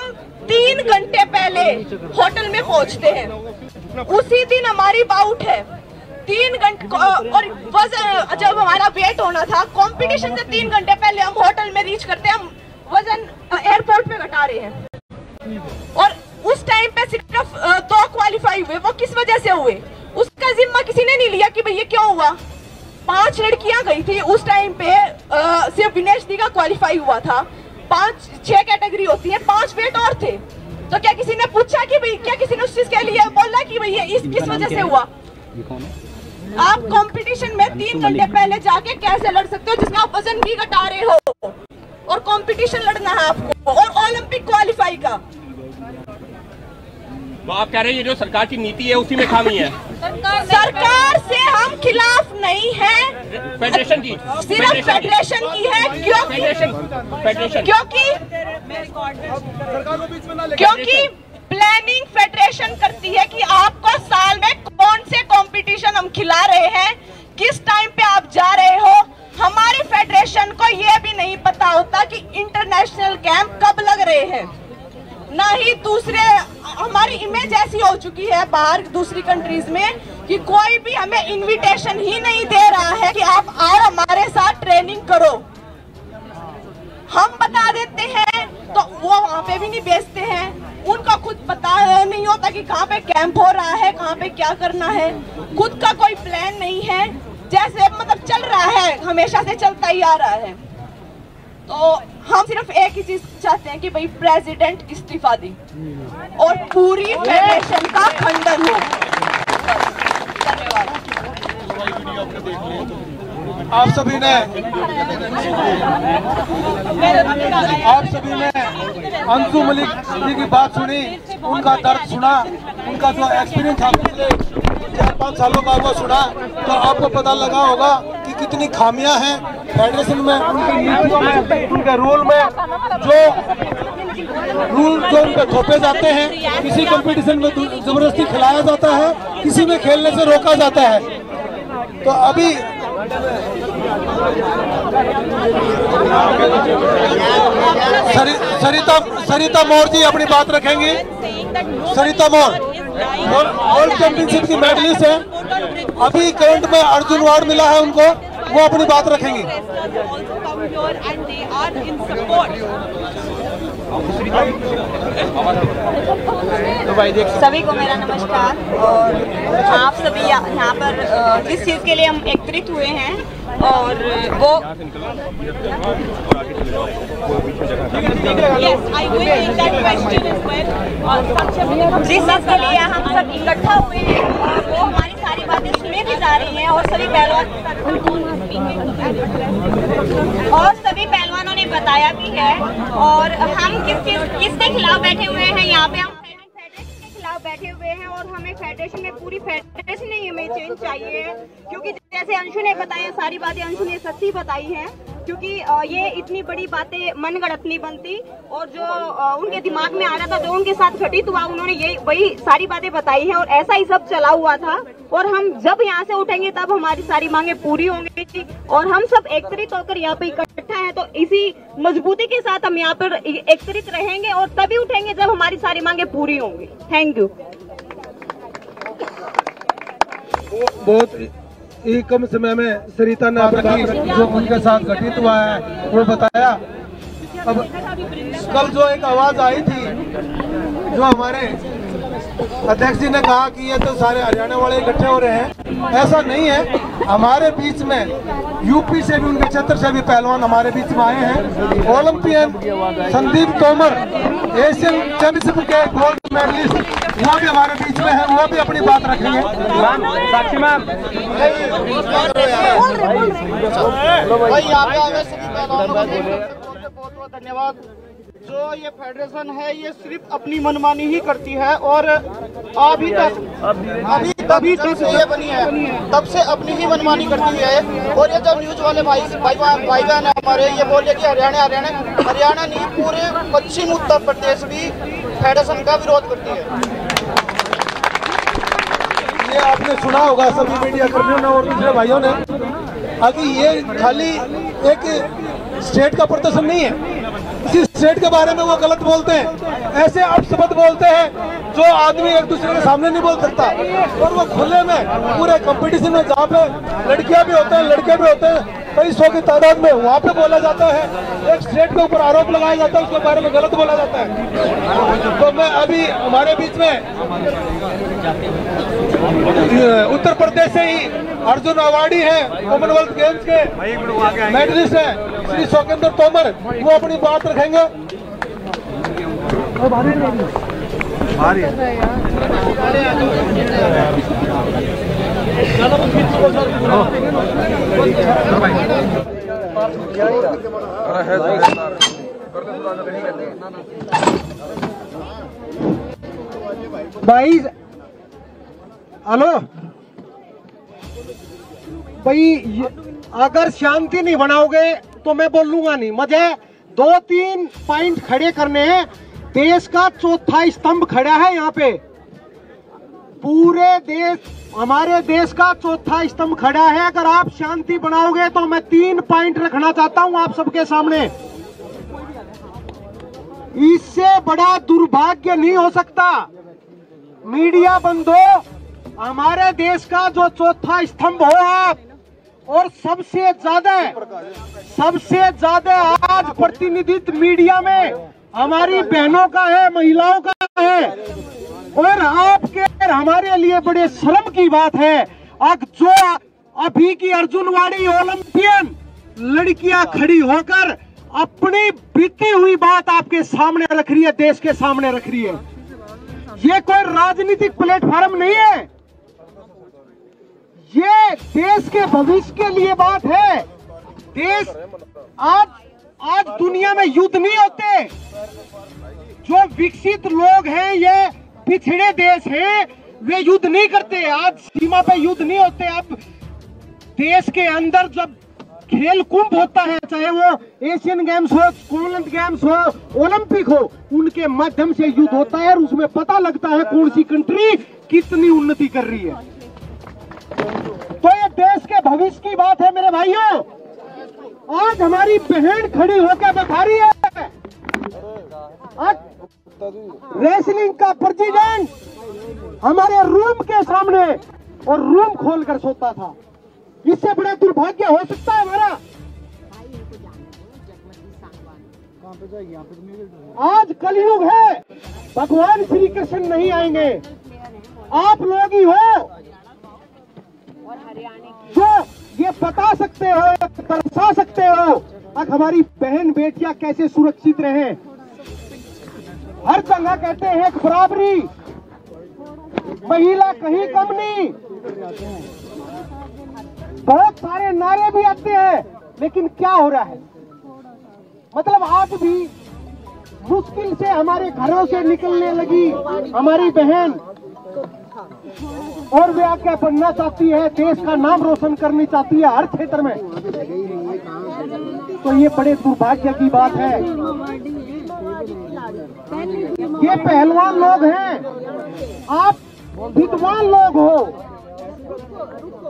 3 घंटे पहले होटल में पहुंचते हैं, उसी दिन हमारी बाउट है। 3 घंटे और वजन जब हमारा वेट होना था, कंपटीशन से 3 घंटे पहले हम होटल में रीच करते हैं, हम वजन एयरपोर्ट पे घटा रहे हैं। और उस टाइम पे सिर्फ 2 क्वालिफाई हुए। वो किस वजह से हुए उसका जिम्मा किसी ने नहीं लिया कि भाई ये क्यों हुआ। 5 लड़कियां गई थी उस टाइम पे, सिर्फ विनेश दी का क्वालिफाई हुआ था। 5-6 कैटेगरी होती है, 5 वेट और थे। तो क्या किसी ने पूछा कि भाई, क्या किसी ने उस चीज के लिए बोला कि भाई ये किस वजह से हुआ? आप कंपटीशन में 3 घंटे पहले जाके कैसे लड़ सकते हो जिसमें आप वजन भी घटा रहे हो और कंपटीशन लड़ना है आपको, और ओलंपिक क्वालिफाई का।
तो आप कह रहे हैं जो सरकार की नीति है उसी में खामी है?
सरकार से हम खिलाफ नहीं है,
फेडरेशन की,
सिर्फ फेडरेशन की है। क्योंकि प्लानिंग फेडरेशन करती है कि आपको साल में कौन से कंपटीशन हम खिला रहे हैं, किस टाइम पे आप जा रहे हो। हमारी फेडरेशन को ये भी नहीं पता होता कि इंटरनेशनल कैंप कब लग रहे हैं, ना ही दूसरे। हमारी इमेज ऐसी हो चुकी है बाहर दूसरी कंट्रीज में कि कोई भी हमें इनविटेशन ही नहीं दे रहा है कि आप आओ हमारे साथ ट्रेनिंग करो। हम बता देते हैं तो वो वहाँ पे भी नहीं भेजते हैं। उनको खुद पता नहीं होता कि कहाँ पे कैंप हो रहा है, कहाँ पे क्या करना है। खुद का कोई प्लान नहीं है, जैसे मतलब चल रहा है, हमेशा से चलता ही आ रहा है। तो हम सिर्फ एक ही चीज चाहते हैं कि भाई प्रेसिडेंट इस्तीफा दे और पूरी फेडरेशन का खंडन हो।
आप सभी ने अंशु मलिक जी की बात सुनी, उनका दर्द सुना, उनका जो एक्सपीरियंस था पिछले 4-5 सालों का वो सुना, तो आपको पता लगा होगा कि कितनी खामियां हैं फेडरेशन में, उनकी नीतियों में, उनके रूल में। जो रूल जो उन पे थोपे जाते हैं, किसी कंपटीशन में जबरदस्ती खिलाया जाता है, किसी में खेलने से रोका जाता है। तो अभी सरिता मोर जी अपनी बात रखेंगी। सरिता मोर वर्ल्ड चैंपियनशिप की मेडलिस्ट है, अभी करंट में अर्जुन अवार्ड मिला है उनको, वो अपनी बात रखेंगी।
सभी को मेरा नमस्कार। और आप सभी यहाँ पर जिस चीज़ के लिए हम एकत्रित हुए हैं और वो जिस चीज़ के लिए हम सब इकट्ठा हुए हैं और वो हमारी सारी बातें सुने भी जा रही हैं और सभी पहलवानों ने बताया भी है। और हम किसके खिलाफ बैठे हुए हैं यहाँ पे? हम फेडरेशन के खिलाफ बैठे हुए हैं और हमें फेडरेशन में पूरी फेडरेशन में हमें चेंज चाहिए, क्योंकि जैसे अंशु ने बताया सारी बातें अंशु ने सच्ची बताई हैं, क्योंकि ये इतनी बड़ी बातें मनगढ़ंत नहीं बनती और जो उनके दिमाग में आ रहा था, जो उनके साथ घटित हुआ, उन्होंने ये वही सारी बातें बताई हैं और ऐसा ही सब चला हुआ था। और हम जब यहाँ से उठेंगे तब हमारी सारी मांगे पूरी होंगी और हम सब एकत्रित होकर यहाँ पे इकट्ठा हैं, तो इसी मजबूती के साथ हम यहाँ पर एकत्रित रहेंगे और तभी उठेंगे जब हमारी सारी मांगे पूरी होंगी। Thank you.
बहुत ही कम समय में सरिता ने जो उनके साथ घटित हुआ है वो बताया। अब कल जो एक आवाज आई थी, जो हमारे अध्यक्ष जी ने कहा कि ये तो सारे हरियाणा वाले इकट्ठे हो रहे हैं, ऐसा नहीं है। हमारे बीच में यूपी से भी, उनके क्षेत्र से भी पहलवान हमारे बीच में आए हैं। Olympian Sandeep Tomar, Asian championship के गोल्ड मेडलिस्ट, वो भी हमारे बीच में है, वो भी अपनी बात रखेंगे।
साक्षी मैम
बहुत धन्यवाद। जो ये फेडरेशन है ये सिर्फ अपनी मनमानी ही करती है और अभी तक ये बनी है तब से अपनी ही मनमानी करती है। और ये जब न्यूज वाले भाई बहन है हमारे, ये बोले कि हरियाणा नहीं पूरे पश्चिम उत्तर प्रदेश भी फेडरेशन का विरोध करती है।
ये आपने सुना होगा सभी मीडिया कर्मियों ने और दूसरे भाइयों ने, अभी ये खाली एक स्टेट का प्रदर्शन नहीं है, इसी स्टेट के बारे में वो गलत बोलते हैं, ऐसे अपशब्द बोलते हैं जो आदमी एक दूसरे के सामने नहीं बोल सकता। और वो खुले में पूरे कंपटीशन में, जहाँ पे लड़कियां भी होते हैं लड़के भी होते हैं, कई सौ की तादाद में, वहाँ पे बोला जाता है, एक स्टेट के ऊपर आरोप लगाया जाता है, उसके बारे में गलत बोला जाता है। तो मैं अभी हमारे बीच में उत्तर प्रदेश से ही अर्जुन अवार्डी है, कॉमनवेल्थ गेम्स के मेडलिस्ट है श्री शोकेंद्र तोमर, वो अपनी बात रखेंगे।
भाई हेलो भाई, अगर शांति नहीं बनाओगे तो मैं बोलूंगा नहीं। मुझे 2-3 पॉइंट खड़े करने हैं। देश का चौथा स्तंभ खड़ा है यहाँ पे, पूरे देश, हमारे देश का चौथा स्तंभ खड़ा है। अगर आप शांति बनाओगे तो मैं 3 पॉइंट रखना चाहता हूँ आप सबके सामने। इससे बड़ा दुर्भाग्य नहीं हो सकता। मीडिया बंदो, हमारे देश का जो चौथा स्तंभ हो आप, और सबसे ज्यादा आज प्रतिनिधित्व मीडिया में हमारी बहनों का है, महिलाओं का है। और आपके हमारे लिए बड़े शर्म की बात है, जो अभी की अर्जुनवाड़ी ओलंपियन लड़कियां खड़ी होकर अपनी बीती हुई बात आपके सामने रख रही है, देश के सामने रख रही है। ये कोई राजनीतिक प्लेटफॉर्म नहीं है, ये देश के भविष्य के लिए बात है। देश आज दुनिया में युद्ध नहीं होते। जो विकसित लोग हैं, ये पिछड़े देश हैं, वे युद्ध नहीं करते। आज सीमा पे युद्ध नहीं होते। अब देश के अंदर जब
खेल कुंभ होता है, चाहे वो एशियन गेम्स हो, कॉमनवेल्थ गेम्स हो, ओलंपिक हो, उनके माध्यम से युद्ध होता है और उसमें पता लगता है कौन सी कंट्री कितनी उन्नति कर रही है। तो ये देश के भविष्य की बात है मेरे भाइयों। आज हमारी बहन खड़ी होकर बता रही है, आज रेसलिंग का प्रेसिडेंट हमारे रूम के सामने और रूम खोलकर सोता था। इससे बड़ा दुर्भाग्य हो सकता है हमारा? आज कलयुग है, भगवान श्री कृष्ण नहीं आएंगे, आप लोग ही हो जो ये बता सकते हो, दर्शा सकते हो अब हमारी बहन बेटियां कैसे सुरक्षित रहे। हर जगह कहते हैं एक बराबरी, महिला कहीं कम नहीं, बहुत सारे नारे भी आते हैं, लेकिन क्या हो रहा है? मतलब आज भी मुश्किल से हमारे घरों से निकलने लगी हमारी बहन और वे आगे बढ़ना चाहती है, देश का नाम रोशन करनी चाहती है हर क्षेत्र में। तो ये बड़े दुर्भाग्य की बात है। ये पहलवान लोग हैं, आप विद्वान लोग हो,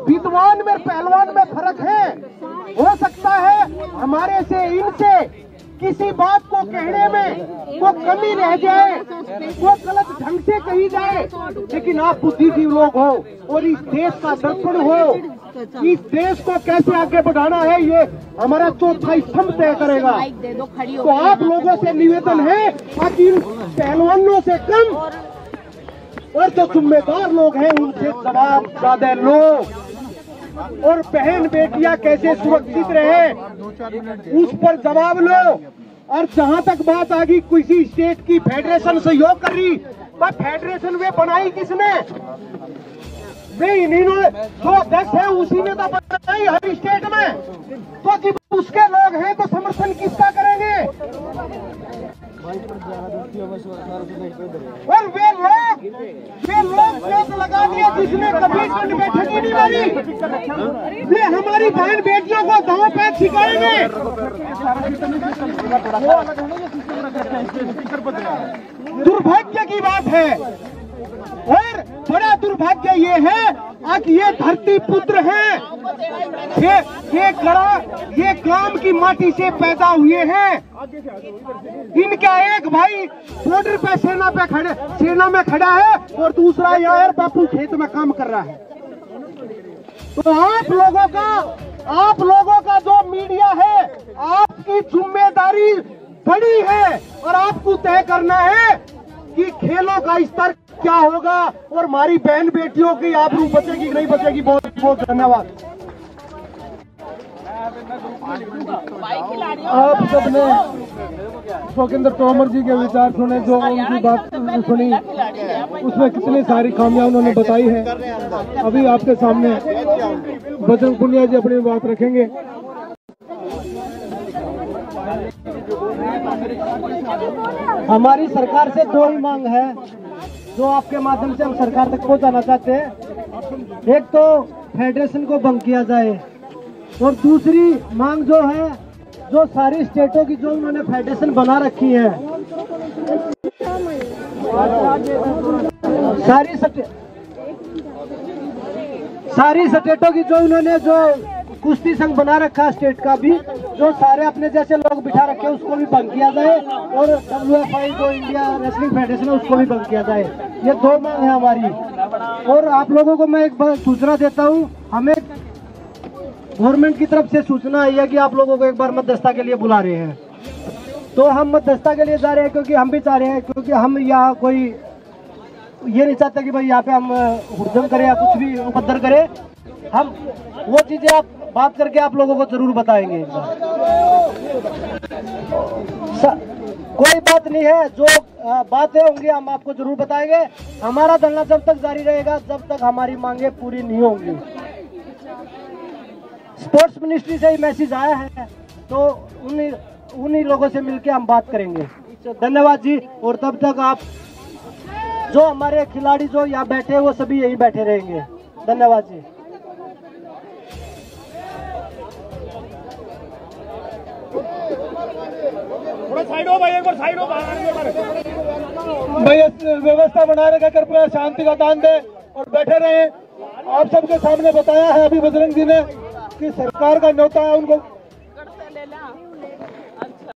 विद्वान में पहलवान में फर्क है। हो सकता है हमारे से इनसे किसी बात को कहने में वो कमी रह जाए, वो गलत ढंग से कही जाए, लेकिन आप बुद्धिजीवी लोग हो और इस देश का दर्पण हो। इस देश को कैसे आगे बढ़ाना है ये हमारा चौथा स्तंभ तय करेगा। तो आप लोगों से निवेदन है ताकि इन पहलवानों से कम और जो जिम्मेदार लोग हैं उनसे जवाब ज्यादा लो और बहन बेटियां कैसे सुरक्षित रहे उस पर जवाब लो। और जहां तक बात आ गई किसी स्टेट की फेडरेशन सहयोग कर रही, पर फेडरेशन वे बनाई किसने? वे इन्होंने जो अध्यक्ष है उसी ने तो बनाई हर स्टेट में। तो जब उसके लोग हैं तो समर्थन किसका करेंगे? और वे लोग वोट लगा दिए जिसने कभी खंड बैठक ही नहीं मारी। वे हमारी बहन बेटियों को दांव पैच सिखाएंगे। दुर्भाग्य की बात है और बड़ा दुर्भाग्य ये है कि ये धरती पुत्र हैं, ये गांव की माटी से पैदा हुए हैं। इनका एक भाई बॉर्डर पे सेना में खड़ा है और दूसरा यहाँ बापू खेत में काम कर रहा है। तो आप लोगों का जो मीडिया है, आपकी जिम्मेदारी बड़ी है और आपको तय करना है कि खेलों का स्तर क्या होगा और हमारी बहन बेटियों की आबरू बचेगी कि नहीं बचेगी। बहुत बहुत धन्यवाद।
आप सबने स्वतंत्र तोमर जी के विचार सुने, जो उनकी बात सुनी उसमें कितनी सारी खामियां उन्होंने बताई है। अभी आपके सामने बजरंग पुनिया जी अपनी बात रखेंगे।
हमारी सरकार से दो ही मांग है जो आपके माध्यम से हम सरकार तक पहुंचाना चाहते हैं। एक तो फेडरेशन को भंग किया जाए और दूसरी मांग जो है, जो सारी स्टेटों की जो उन्होंने फेडरेशन बना रखी है, सारी स्टेटों की जो उन्होंने जो कुश्ती संघ बना रखा है स्टेट का भी, जो सारे अपने जैसे लोग बिठा रखे हैं उसको भी बंद किया जाए और WFI जो इंडिया रेसलिंग फेडरेशन है उसको भी बंद किया जाए। ये दो मांग है हमारी। और आप लोगों को मैं एक सूचना देता हूँ, हमें गवर्नमेंट की तरफ से सूचना आई है कि आप लोगों को एक बार मध्यस्थता के लिए बुला रहे हैं। तो हम मध्यस्थता के लिए जा रहे हैं क्योंकि हम भी चाह रहे हैं, क्योंकि हम यहाँ कोई ये नहीं चाहते कि भाई यहाँ पे हम हुड़दंग करें या कुछ भी उपद्रव करें। हम वो चीजें आप बात करके आप लोगों को जरूर बताएंगे एक बार। कोई बात नहीं है, जो बातें होंगी हम आपको जरूर बताएंगे। हमारा धरना जब तक जारी रहेगा जब तक हमारी मांगे पूरी नहीं होंगी। स्पोर्ट्स मिनिस्ट्री से ही मैसेज आया है, तो उन्हीं लोगों से मिलके हम बात करेंगे। धन्यवाद जी। और तब तक आप जो हमारे खिलाड़ी जो यहाँ बैठे हैं वो सभी यही बैठे रहेंगे। धन्यवाद जी।
थोड़ा साइड हो भाई, एक बार साइड हो
भाई व्यवस्था बना रखा, कृपया शांति का दान दे और बैठे रहे। आप सबके सामने बताया है अभी बजरंग जी ने कि सरकार का न्योता है, उनको